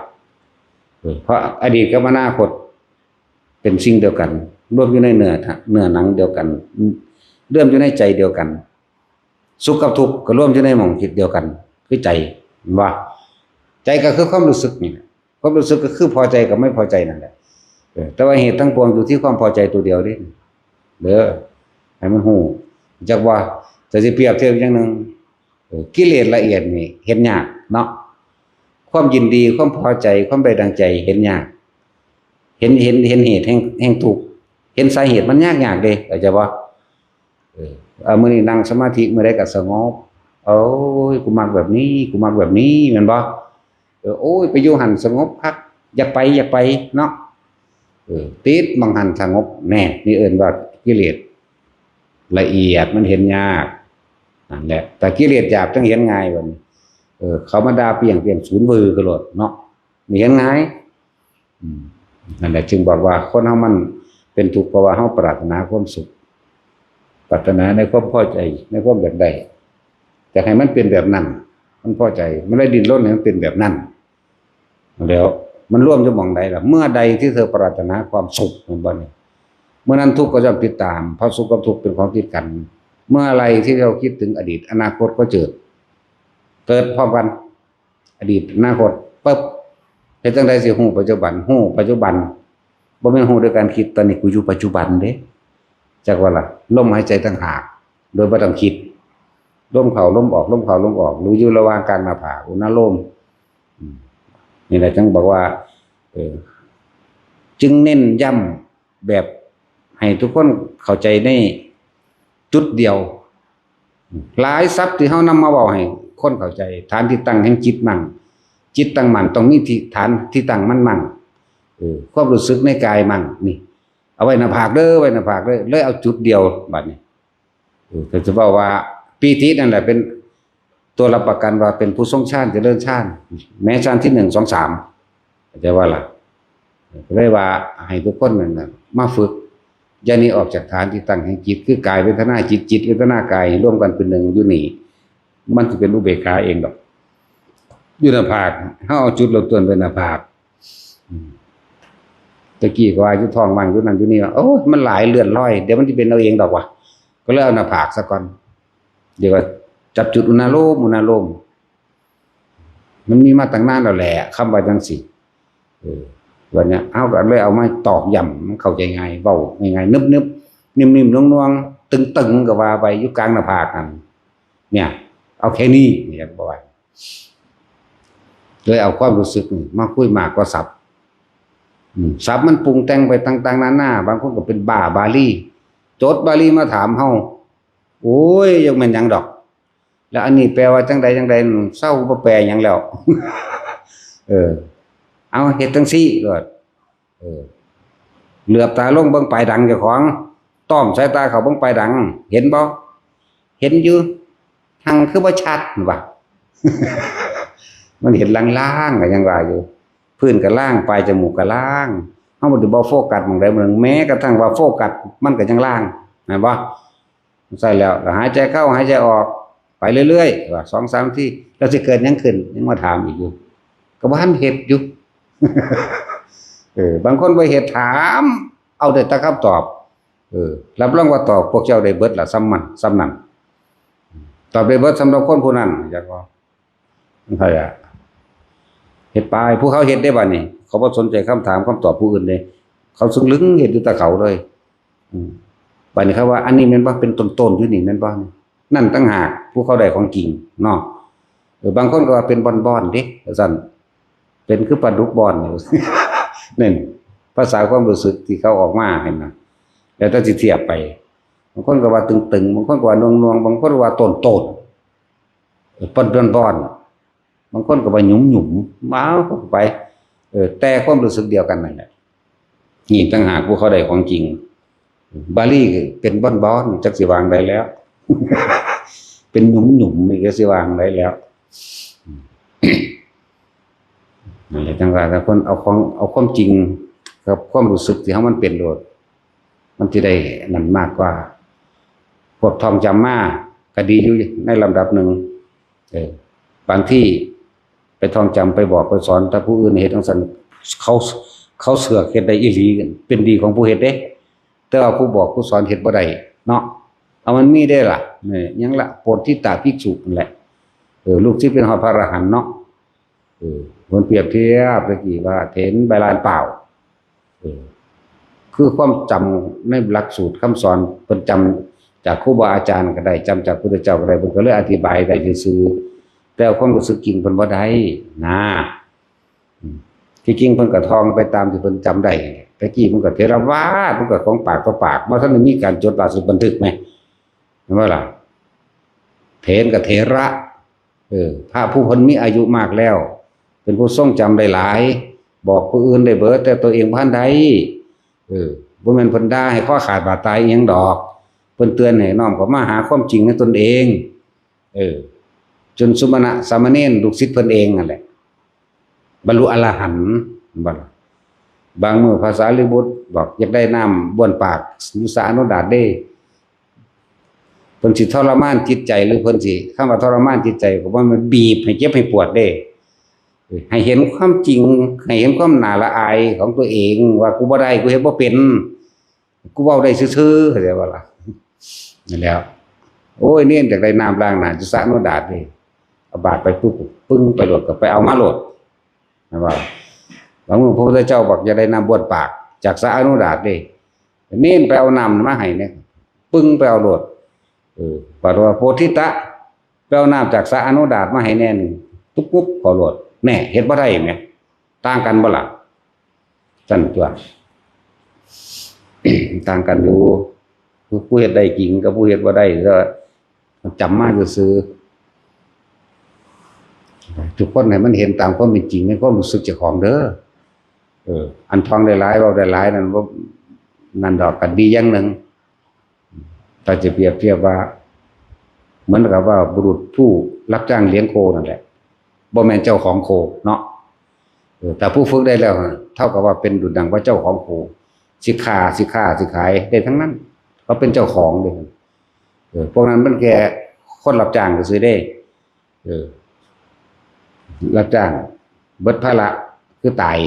เพราะอดีตกับอนาคตเป็นสิ่งเดียวกันรวมอยู่ในเนื้อหนังเดียวกันรวมอยู่ในใจเดียวกันสุขกับทุกข์ก็รวมอยู่ในหม่องจิตเดียวกันคือใจว่าใจก็คือความรู้สึกนี่ความรู้สึกก็คือพอใจกับไม่พอใจนั่นแหละแต่ว่าเหตุทั้งปวงอยู่ที่ความพอใจตัวเดียวนี่เด้อให้มันฮู้จักว่าจะสิเปรียบเทียบอย่างนึงกิเลสละเอียดนี่เห็นยากเนาะความยินดีความพอใจความใดดังใจเห็นยากเห็นเหตุแห่งทุกข์เห็นสาเหตุมันยากเด้เข้าใจบ่มื้อนี้นั่งสมาธิมื้อใดก็สงบโอ้ยกูมักแบบนี้กูมักแบบนี้แม่นบ่โอ้ยไปอยู่หั่นสงบคักอย่าไปเนาะติดบังหันสงบแน่นี่เอิ้นว่ากิเลสละเอียดมันเห็นยากนั่นแหละแต่กิเลสหยาบจังเห็นง่ายบัดนี้เขามาด่าเปลี่ยงศูนย์วือก็โลดเนาะนี่เห็นง่ายนั่นแหละจึงบอกว่าคนเฮามันเป็นทุกข์เพราะว่าเฮาปรารถนาความสุขปรารถนาในความพอใจในความแบบใดแต่ให้มันเป็นแบบนั้นมันพอใจมันได้ดิ้นรนให้มันเป็นแบบนั้นแล้วมันร่วมจะมองใดล่ะเมื่อใดที่เธอปรารถนาความสุขมันบ่นี่เมื่อนั้นทุกข์ก็จะติดตามเพราะสุขกับทุกข์เป็นของติดกันเมื่อไรที่เราคิดถึงอดีตอนาคตก็เกิดพร้อมกันอดีตอนาคตปึ๊บเฮ็ดจังได๋สิฮู้ปัจจุบันฮู้ปัจจุบันบ่แม่นฮู้ด้วยการคิดตอนนี้กูอยู่ปัจจุบันเด้จักว่าล่ะลมหายใจต่างหากโดยบ่ต้องคิดลมเข้าลมออกลมเข้าลมออกรู้อยู่ระหว่างกลางหน้าผากอุณหภูมินี่แหละจึงบอกว่าจึงเน้นย้ำแบบให้ทุกคนเข้าใจในจุดเดียวหลายศัพท์ที่เฮานำมาเว้าให้คนเข้าใจฐานที่ตั้งแห่งจิตมั่นจิตตั้งมั่นต้องมีที่ฐานที่ตั้งมั่นความรู้สึกในกายมั่นนี่เอาไว้หน้าผากเด้อไว้หน้าผากเด้อเลยเอาจุดเดียวบัดนี้ก็จะบอกว่าปีตินั่นแหละเป็นตัวรับประกันว่าเป็นผู้ทรงฌานเจริญฌานแม้ฌานที่1 2 3เข้าใจว่าล่ะเลยว่าให้ทุกคนนั่นน่ะมาฝึกอย่าหนีออกจากฐานที่ตั้งแห่งจิตคือกายเวทนาจิตเวทนากายร่วมกันเป็นหนึ่งอยู่นี่มันสิเป็นอุเบกขาเองดอกอยู่หน้าผากเฮาเอาจุดเริ่มต้นเป็นหน้าผากตะกี้ก็ว่าอยู่ท้องว่างอยู่นั่นอยู่นี่โอ้ยมันหลายเลื่อนลอยเดี๋ยวมันสิเป็นเอาเองดอกว่ะก็เลยเอาหน้าผากซะก่อนเดี๋ยวก็จับจุดอุณโลมมันมีมาตั้งนานแล้วแหละคำว่าจังซี่วันนี้เอาก็เลยเอามาตอกย้ำมันเข้าใจง่ายเว้าง่ายๆนึบๆนิ่มๆน่วงๆตึงๆก็ว่าไปอยู่กลางหน้าผากนั่นเนี่ยเอาแค่นี้เนี่ยบ่ว่าเลยเอาความรู้สึกมาคุยมากกว่าศัพท์ศัพท์มันปรุงแต่งไปต่างๆนานาบางคนก็เป็นบ้าบาลีโจทย์บาลีมาถามเฮาโอ้ยยังแม่นหยังดอกแล้วอันนี้แปลว่าจังใดเศร้าบ่แปลหยังแล้วเอาเฮ็ดจังซี่ก็เหลือบตาลงเบิ่งปลายดังเจ้าของต้อมสายตาเข้าเบิ่งปลายดังเห็นบ่เห็นอยู่ทางคือบ่ชัดว่ะ มันเห็นล่างๆก็ยังว่าอยู่พื้นก็ล่างปลายจมูกก็ล่างเฮาบ่ได้บ่โฟกัสหม้องใดหม้องหนึ่งแม้กระทั่งว่าโฟกัสมันก็ยังล่างแม่นบ่ใช่แล้วหายใจเข้าหายใจออกไปเรื่อยๆว่า 2-3 ทีแล้วสิเกิดหยังขึ้นยังมาถามอีกอยู่ก็บ่ทันเฮ็ดอยู่ บางคนบ่เฮ็ดถามเอาแต่คำตอบรับรองว่าตอบพวกเจ้าได้เบิดล่ะซ้ำนั้นตอบได้เบิดสำหรับคนผู้นั้นจักว่ามันค่อยเฮ็ดไปผู้เขาเฮ็ดได้บัดนี้เขาบ่สนใจคำถามคำตอบผู้อื่นเลยเขาซึ่งลึงเฮ็ดอยู่แต่เขาเลยบัดนี้เขาว่าอันนี้แม่นบ่เป็นต้นๆอยู่นี่แม่นบ่ นั่นตั้งหากผู้เขาได้ของจริงเนาะบางคนก็ว่าเป็นบอนๆเด้สั่นเป็นคือปลาดุกบอนอยู่ นั่นภาษาความรู้สึกที่เขาออกมาเห็นนะแล้วถ้าสิเทียบไปบางคนก็ว่าตึงๆบางคนก็ว่านวงๆบางคนว่าต้นปนบอนบางคนก็ว่าหยุ่มมาไปแต่ความรู้สึกเดียวกันนั่นแหละนี่ตั้งหากผู้เขาได้ของจริงบาลีเป็นบอนจักสิวางได้แล้ว เป็นหยุ่มนี่ก็สิวางได้แล้วนั่นแหละจังว่าถ้าคนเอาความจริงกับความรู้สึกที่เขามันเป็นโดดมันจะได้นั่นมากกว่าพวกทองจำมาก็ดีอยู่ในลำดับหนึ่งบางที่ไปท่องจำไปบอกไปสอนถ้าผู้อื่นเฮ็ดจังซั่นเขาเสือกเฮ็ดได้อีหลีกันเป็นดีของผู้เฮ็ดเด้แต่ว่าผู้บอกผู้สอนเฮ็ดบ่ได้เนาะเอามันมีได้ล่ะนี่ยังละโพธิตาภิกษุนั่นแหละลูกที่เป็นพระอรหันต์เนาะมันเปรียบเทียบตะกี้ว่าเห็นใบลานเปล่าคือความจำในหลักสูตรคำสอนเพิ่นจำจากครูบาอาจารย์ก็ได้จำจากพระพุทธเจ้าก็ได้เพิ่นก็เลยอธิบายได้ซื่อแต่ความรู้สึกจริงเพิ่นบ่ได้นะที่จริงเพิ่นก็ท่องไปตามที่เพิ่นจำได้ตะกี้เพิ่นก็เทรวาสเพิ่นก็ของปากต่อปากบ่ทันได้มีการจดบันทึกมั้ยเห็นบ่ล่ะเถรกับเถระพระผู้เพิ่นมีอายุมากแล้วเป็นผู้ทรงจำได้หลายบอกผู้อื่นได้เบิดแต่ตัวเองบ่ทันได้บ่แม่นเพิ่นด่าให้ข้อขาดบาดตายอีหยังดอกเพิ่นเตือนให้น้อมเข้ามาหาความจริงในตนเองจนสุมาณะสามเณรลูกศิษย์เพิ่นเองนั่นแหละบรรลุอรหันต์บางมื้อภาษาลิบุตรบอกอยากได้น้ำบ้วนปากยุสานุดาตเด้เพิ่นสิทรมานจิตใจหรือเพิ่นสิคำว่าทรมานจิตใจก็ว่ามันบีบให้เจ็บให้ปวดเด้ให้เห็นความจริงให้เห็นความน่าละอายของตัวเองว่ากูบ่ได้กูเฮ็ดบ่เป็นกูเว้าได้ซื่อๆเข้าใจบ่ล่ะนั่นแล้วโอ้ยเนี่ยอยากได้น้ำล้างหน้ายุสานุดาตเด้เอาบาดไปปุ๊บปึ้งไปโหลดก็ไปเอามาโหลดนะว่าบางมื้อพระพุทธเจ้าบอกอยากได้น้ำบ้วนปากจากสานุดาตเด้เน้นไปเอาน้ำมาให้เนี่ยปึ้งไปเอาโหลดปารวาโพธิตะไปเอาน้ำจากสานุดาตมาให้แน่นึงตุ๊บๆพอโหลดแน่เฮ็ดบ่ได้แหมต่างกันบ่ล่ะสั่นตัว ต่างกันอยู่ผู้เฮ็ดได้จริงกับผู้เฮ็ดบ่ได้ก็จำมาซื่อทุกคนให้มันเห็นตามความเป็นจริงในความรู้สึกเจ้าของเด้ออันท่องได้หลายเว้าได้หลายนั่นบ่นั่นดอกก็ดีอย่างนึงถ้าจะเปรียบเทียบว่าเหมือนกับว่าบุรุษผู้รับจ้างเลี้ยงโคนั่นแหละบ่แม่นเจ้าของโคเนาะแต่ผู้ฝึกได้แล้วเท่ากับว่าเป็นดุจดังว่าเจ้าของโคสิค้าสิขายได้ทั้งนั้นเขาเป็นเจ้าของเลยพวกนั้นมันแค่คนรับจ้างก็ซื้อได้รับจ้างเบิดภาระคือตาย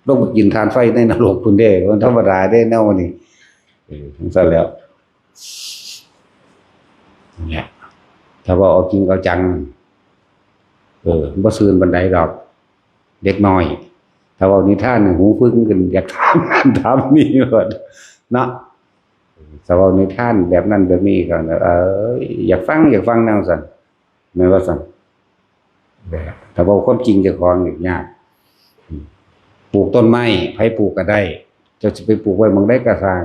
ลงไปกินทานไฟในนรกพุ่นเด้มันธรรมดาเด้แนวนี้ทั้งซั่นแล้วเนี่ยถ้าว่าเอาจริงเอาจังบ่ซื่นบันไดดอกเด็กน้อยถ้าว่านิทานหูพึ่งกันอยากถามนั่นถามนี่หมดเนาะถ้าว่านิทานแบบนั้นแบบนี้ก็อยากฟังแนวซั่นแม่นว่าซั่นถ้าว่าความจริงเจ้าของนี่ยากปลูกต้นไม้ไผปลูกก็ได้เจ้าสิไปปลูกไว้หม้องใดก็สร้าง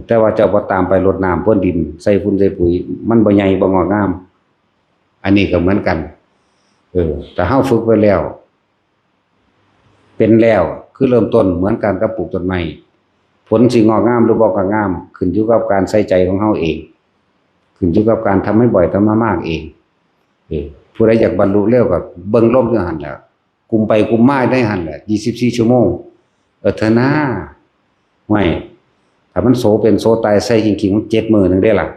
แต่ว่าเจ้าบ่ตามไปรดน้ำพ่นดินใส่ฝุ่นใส่ปุ๋ยมันบ่ใหญ่บ่งอกงามอันนี้ก็เหมือนกันแต่เฮาฝึกไว้แล้วเป็นแล้วคือเริ่มต้นเหมือนกันกับปลูกต้นไม้ผลสิงอกงามหรือบ่ก็งามขึ้นอยู่กับการใส่ใจของเฮาเองขึ้นอยู่กับการทำให้บ่อยทำมามากเองผู้ใดอยากบรรลุเร็วก็เบิ่งลมอยู่หั่นแหละกุมไปกุมมาได้หั่นแหละ24ชั่วโมงเถอะนะไม่ถ้ามันโสเป็นโสตายใส่จริงๆมัน7มื้อนึงได้ล่ะ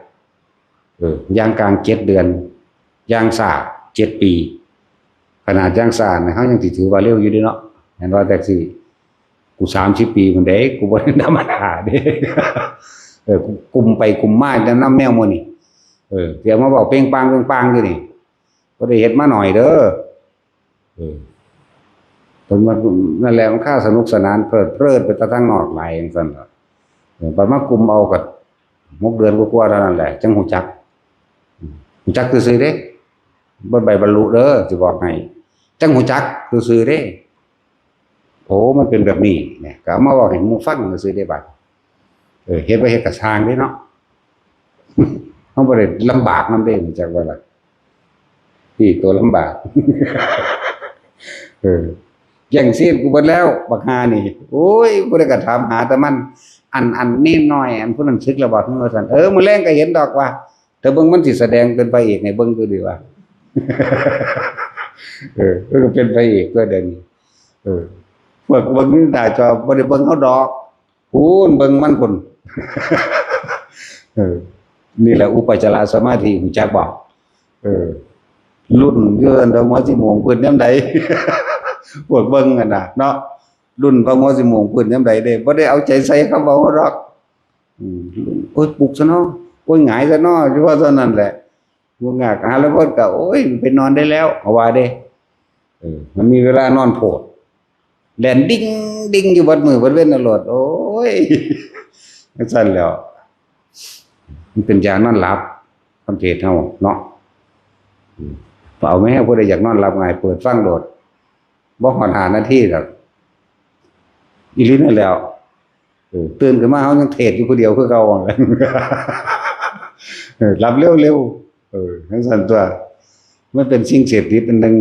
อย่างกลาง7เดือนอย่างซ่า7ปีขนาดย่างซ่าเนี่ยเฮายังสิถือว่าเร็วอยู่เด้เนาะเห็นว่าแต่สิกู30ปีมันเด้กูบ่ได้ธรรมดาเด้กูกุมไปกุมมาแต่น้ำแมวหมื้นี่เดี๋ยวมาบอกเป้งปังอยู่นี่บ่ได้เฮ็ดมาหน่อยเด้อตนว่านั่นแหละมันค่าสนุกสนานเพลิดไปตะทั้งนอกหลายจังซั่นบัดมากุมเอาก็6เดือนกว่าๆเท่านั้นแหละจังฮู้จัก หูจักซื่อๆเด้บ่ใบบรรลุเด้อสิบอกให้จังหูจักซื่อๆเด้โอ้มันเป็นแบบนี้เนี่ยก็เอามาบอกให้หมู่ฟังซื่อๆได้บัดเฮ็ดไว้เฮ็ดกระสร้างเด้เนาะเฮาบ่ได้ลำบากนำเด้หูจักว่าล่ะพี่ตัวลำบากแย่งซีนกูเบิดแล้วบักหานี่โอ้ยบ่ได้ก็ถามหาแต่มันอันนิดหน่อยอันผู้นั้นซึกแล้วบ่เฮาซั่นมื้อแลงก็เห็นดอกว่าแต่เบิ่งมันสิแสดงเป็นพระเอกให้เบิ่งคือดีว่าก็เป็นพระเอกก็เดี๋ยวนี้พวกเบิ่งนี่ด่าจอบ่ได้เบิ่งเฮาดอกพูนเบิ่งมันพุ่นนี่แหละอุปจารสมาธิฮู้จักบ่รุ่นเกินดอกหัวสิโมงเพิ่นยามใดพวกเบิ่งกันน่ะเนาะรุ่นพระหัวสิโมงเพิ่นยามใดเด้บ่ได้เอาใจใส่คำเว้าดอกโอ๊ยปลุกซะเนาะโอ๊ยหงายซะเนาะอยู่ว่าเท่านั้นแหละบ่งากหาแล้วเพิ่นก็โอ๊ยไปนอนได้แล้วเอาว่าเด้มันมีเวลานอนโพดแล่นดิ้งดิ้งอยู่บัดมื้อบัดเว้นตลอดโอ๊ยจังซั่นแล้วมันเป็นยานอนหลับคำเทศเฮาเนาะเอาแม่ผู้ใดอยากนอนหลับง่ายเปิดฟังโดดบ่ฮอด5นาทีดอกอีหลีนั่นแล้วตื่นขึ้นมาเฮายังเทศอยู่ผู้เดียวคือเก่าหลับเร็วๆจังซั่นตัวมันเป็นสิ่งเสพติดอันนึง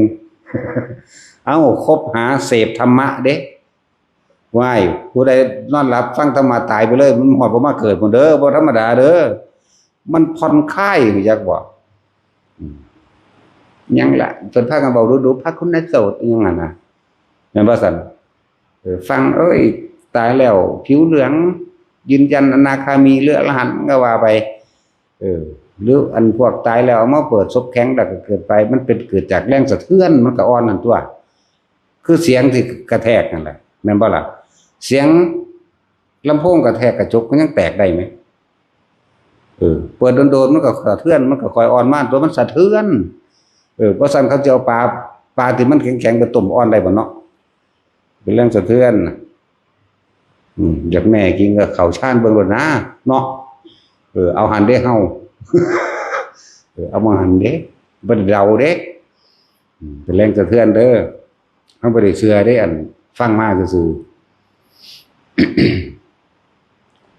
เอาคบหาเสพธรรมะเด้ว้ายผู้ใดนอนหลับฟังธรรมะตายไปเลยมันฮอดบ่มาเกิดพุ่นเด้อบ่ธรรมดาเด้อมันผ่อนคลายอยากบอกยังล่ะเพิ่นพากันเว้าดูๆพระคุณนายโสดอิหยังนั่นน่ะแม่นบ่ซั่นฟังตายแล้วผิวเหลืองยืนยันอนาคามีหรืออรหันต์ก็ว่าไปหรืออันพวกตายแล้วเอามาเปิดศพแข็งแล้วก็เกิดไปมันเป็นเกิดจากแรงสะเทือนมันก็อ่อนนั่นตัวคือเสียงที่กระแทกนั่นแหละแม่นบ่ล่ะเสียงลำโพงกระแทกกระจกมันยังแตกได้มั้ยเปิดโดนๆมันก็สะเทือนมันก็ค่อยอ่อนมาตัวมันสะเทือนเพราะซั่นเขาจะเอาปลาที่มันแข็งๆไปต้มอ่อนได้บ่เนาะเป็นเรื่องสะเทือนอยากแม่กินก็เข้าชานเบิ่งโลดนะเนาะเอาหันเด้เฮาเอามาหันเด้บ่ได้เดาเด้เป็นแรงสะเทือนเด้อเฮาบ่ได้เชื่อเด้อันฟังมาซื่อๆ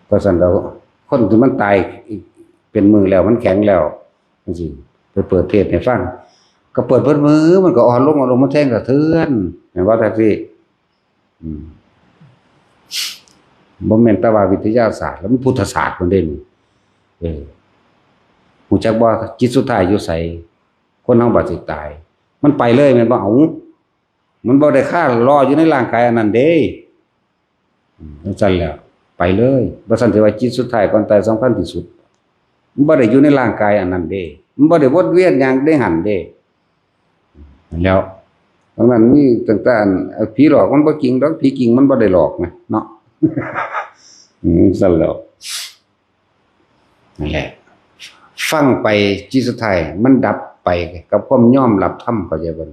เพราะซั่นแล้วคนที่มันตายเป็นมือแล้วมันแข็งแล้วจังซี่ไปเปิดเทศน์ให้ฟังก็เปิดเบิดมือมันก็อ่อนลงมันแท่งสะเทือนแม่นบ่แท็กซี่บ่แม่นแต่ว่าวิทยาศาสตร์แล้วมันพุทธศาสตร์มันเด้นี่ฮู้จักบ่จิตสุดท้ายอยู่ไสคนเฮาบ่สิตายมันไปเลยแม่นบ่เอามันบ่ได้ค่ารออยู่ในร่างกายอันนั้นเด้จังซั่นแหละไปเลยบ่ซั่นสิว่าจิตสุดท้ายก่อนตายสำคัญที่สุดมันบ่ได้อยู่ในร่างกายอันนั้นเด้มันบ่ได้วนเวียนหยังได้หั่นเด้แล้วดังนั้นมีต่างๆผีหลอกมันบ่จริงดอกผีจริงมันบ่ได้หลอกนะเนาะซั่นแล้วนั่นแหละฟังไปจิตสุดท้ายมันดับไปกับความยอมรับธรรมเข้าใจบ่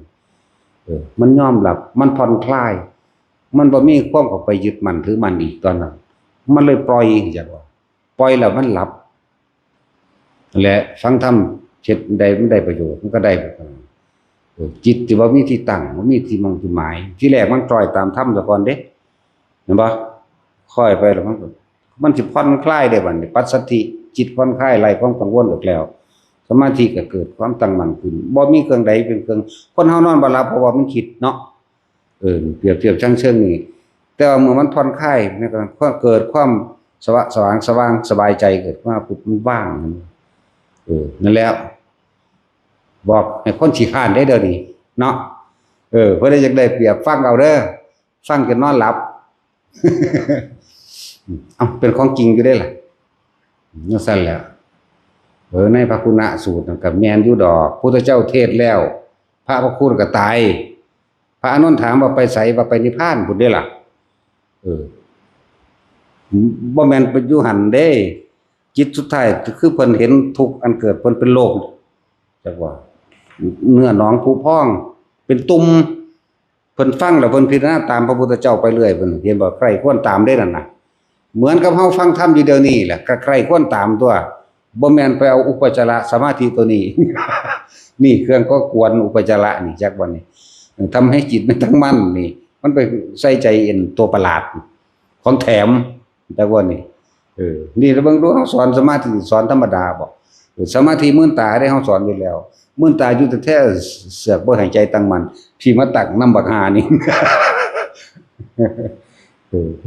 มันยอมรับมันผ่อนคลายมันบ่มีความเข้าไปยึดมั่นถือมั่นอีกตอนนั้นมันเลยปล่อยจังว่าปล่อยแล้วมันหลับนั่นแหละฟังธรรมเฮ็ดได้มันได้ประโยชน์มันก็ได้จิตที่ว่ามีที่ตั้งบ่มีที่มุ่งที่หมายที่แรกมันปล่อยตามธรรมซะก่อนเด้เห็นบ่ค่อยไปแล้วมันสิผ่อนคลายได้บัดนี้ปัสสัทธิจิตผ่อนคลายไล่ความกังวลออกแล้วสมาธิก็เกิดความตั้งมั่นขึ้นบ่มีเครื่องใดเป็นเครื่องคนเฮานอนบ่หลับเพราะว่ามันคิดเนาะเปรียบเทียบจังเชิงนี่แต่ว่าเมื่อมันผ่อนคลายมันก็เกิดความสว่างสบายใจเกิดความปุ๊บมันว่างนั่นแหละบอกให้คนขี้ค้านได้เด้อนี่เนาะเพิ่นได้อยากได้เปรียบฟังเอาเด้อฟังจนนอนหลับเป็นของจริงอยู่ได้ล่ะนั่นซั่นแหละในพระคุณสูตรกับแม่นอยู่ดอกพุทธเจ้าเทศแล้วพระคุณก็ตายพระอานนท์ถามว่าไปไสว่าไปนิพพานพุ่นเด้ล่ะบ่แม่นไปอยู่หั่นเด้จิตสุดท้ายคือเพิ่นเห็นทุกข์อันเกิดเพิ่นเป็นโรคจักว่าเนื้อหนองผุพองเป็นตุ่มเพิ่นฟังแล้วเพิ่นพิจารณาตามพระพุทธเจ้าไปเรื่อยเพิ่นเห็นบ่ใครควรตามได้นั่นน่ะเหมือนกับเฮาฟังธรรมอยู่เดี๋ยวนี้แหละก็ใครควรตามตัว บ่แม่นไปเอาอุปจาระสมาธิตัวนี้ นี่เครื่องก็กวนอุปจาระนี่จักบ่นี่ทำให้จิตมันตั้งมั่นนี่มันไปใส่ใจเอ็นตัวประหลาดของแถมจักบ่นี่นี่แล้วเบิ่งดูเฮาสอนสมาธิสอนธรรมดาบ่สมาธิมื่นตาได้เฮาสอนอยู่แล้วมื่นตาอยู่แท้ๆเสือกบ่หายใจตั้งมั่นพี่มาตักน้ำบักหานี่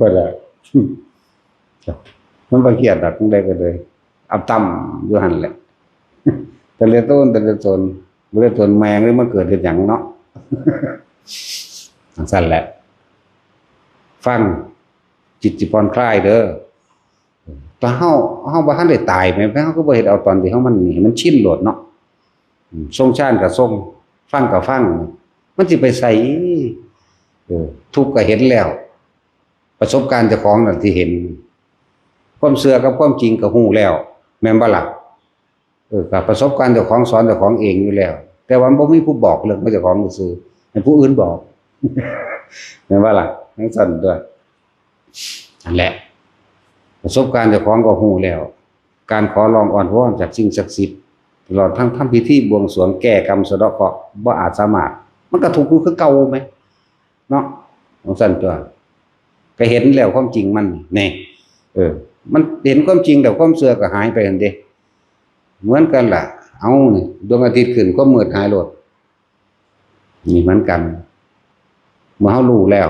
ว่าละมันบ่เครียดดอกจังได๋ก็เลยเอาต่ำอยู่หั่นแหละแต่เรือต้นบ่ได้ต้นแมงหรือมันเกิดเฮ็ดหยังเนาะ สั่นแหละฟังจิตสิผ่อนคลายเด้อตอนเฮาบ่ทันได้ตายแม่เฮาก็บ่เฮ็ดเอาตอนที่เฮามันนี่มันชินโลดเนาะทรงชาญก็ทรงฟังก็ฟังมันสิไปไสทุกข์ก็เห็นแล้วประสบการณ์เจ้าของนั่นที่เห็นความเชื่อกับความจริงก็ฮู้แล้วแม่นบ่ล่ะกับประสบการณ์เจ้าของสอนเจ้าของเองอยู่แล้วแต่ว่าบ่มีผู้บอกเรื่องของเจ้าของซื่อให้ผู้อื่นบอก แม่นบ่ล่ะทั้งสั่นด้วยนั่นแหละประสบการณ์เจ้าของก็ฮู้แล้วการขอร้องอ้อนวอนจากสิ่งศักดิ์สิทธิ์ตลอดทั้งทำพิธีบวงสรวงแก้กรรมสะเดาะเคราะห์บ่อาจสามารถมันก็ถูกคือเก่ามั้ยเนาะทั้งสั่นตัวก็เห็นแล้วความจริงมันแน่มันเห็นความจริงแล้วความเชื่อก็หายไปหั่นเด้เหมือนกันล่ะเอานี่ดวงอาทิตย์ขึ้นก็มืดหายโลดนี่เหมือนกันเมื่อเฮารู้แล้ว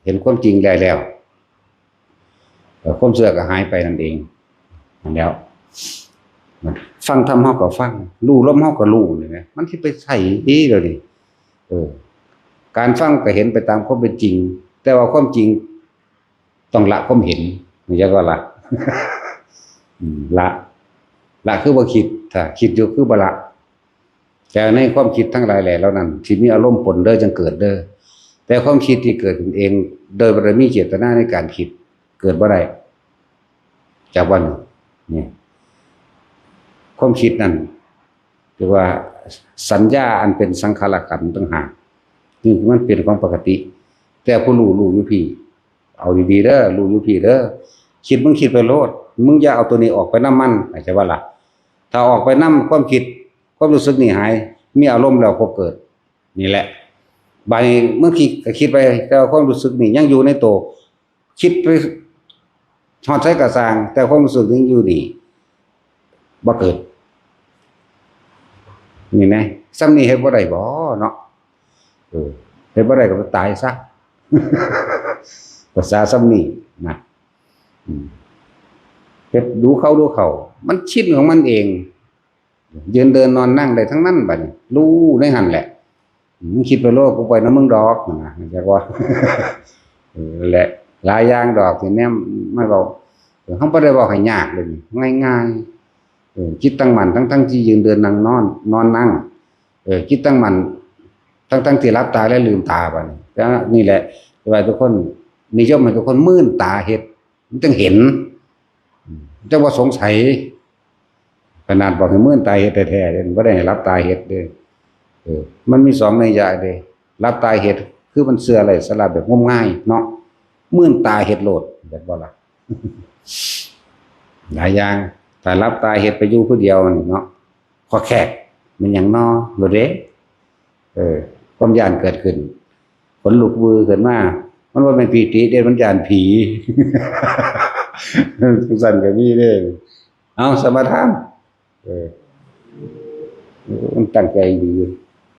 เห็นความจริงได้แล้วความเชื่อก็หายไปนั่นเองนั่นแล้วฟังธรรมเฮาก็ฟังรู้ลมเฮาก็รู้นี่แหละมันสิไปใส่ดีเด้อนี่การฟังก็เห็นไปตามความเป็นจริงแต่ว่าความจริงต้องละความเห็นนี่จักว่าละ ละคือบ่คิดถ้าคิดอยู่คือบ่ละแต่ในความคิดทั้งหลายแหล่แล้วนั้นที่มีอารมณ์ปนเด้อจังเกิดเด้อแต่ความคิดที่เกิดขึ้นเองโดยบ่ได้มีเจตนาในการคิดเกิดบ่ได้จากวันนี่ความคิดนั้นเรียกว่าสัญญาอันเป็นสังขารขันธ์ต่างหากนี่มันเป็นของปกติแต่ผู้รู้อยู่พี่เอาดีๆเด้อรู้อยู่พี่เด้อคิดมึงคิดไปโลดมึงอย่าเอาตัวนี้ออกไปนำมันเข้าใจว่าล่ะถ้าออกไปนำความคิดความรู้สึกนี่หายมีอารมณ์แล้วก็เกิดนี่แหละบางเมื่อคิดไปแต่ความรู้สึกนี่ยังอยู่ในตัวคิดไปฮอดใช้กระสร้างแต่ความรู้สึกยังอยู่นี่บ่เกิดนี่นะซ้ำนี่เฮ็ดบ่ได้บ่เนาะเฮ็ดบ่ได้ก็ตายซะ ภาษาซ้ำนี่นะเฮ็ดดูเขามันชินของมันเองยืนเดินนอนนั่งได้ทั้งนั้นบัดนี้รู้ในหั่นแหละมึงคิดไปโลกกูไปนํมึงดอกนะจักว่า แหละหลายอย่างดอกที่แนมไม่เว้าเฮาบ่ได้เว้าให้ยากเลยง่ายๆจิตตั้งมั่นทั้งที่ยืนเดินนั่งนอนนั่งจิตตั้งมั่นทั้งที่หลับตาและลืมตาบัดนี้แต่นี่แหละว่าทุกคนนิยมให้ทุกคนมื่นตาเฮ็ดมันจึงเห็นจังว่าสงสัยขนาดบอกให้มื่นตาเฮ็ดแท้ๆเด้บ่ได้ให้หลับตาเฮ็ดเด้มันมี2นัยยะเด้หลับตาเฮ็ดคือมันเชื่ออะไรสลับแบบงมง่ายเนาะมื่นตาเฮ็ดโลดแบบบ่ล่ะ หลายอย่างถ้าหลับตาเฮ็ดไปอยู่ผู้เดียวนี่เนาะขอแขกมันหยังน้อบ่เด้ความย้านเกิดขึ้นขนลุกวือขึ้นมามันว่าเป็นปีติเด้มันย้านผี สั่นก็มีเด้เอาสมาทานมันตั้งใจดี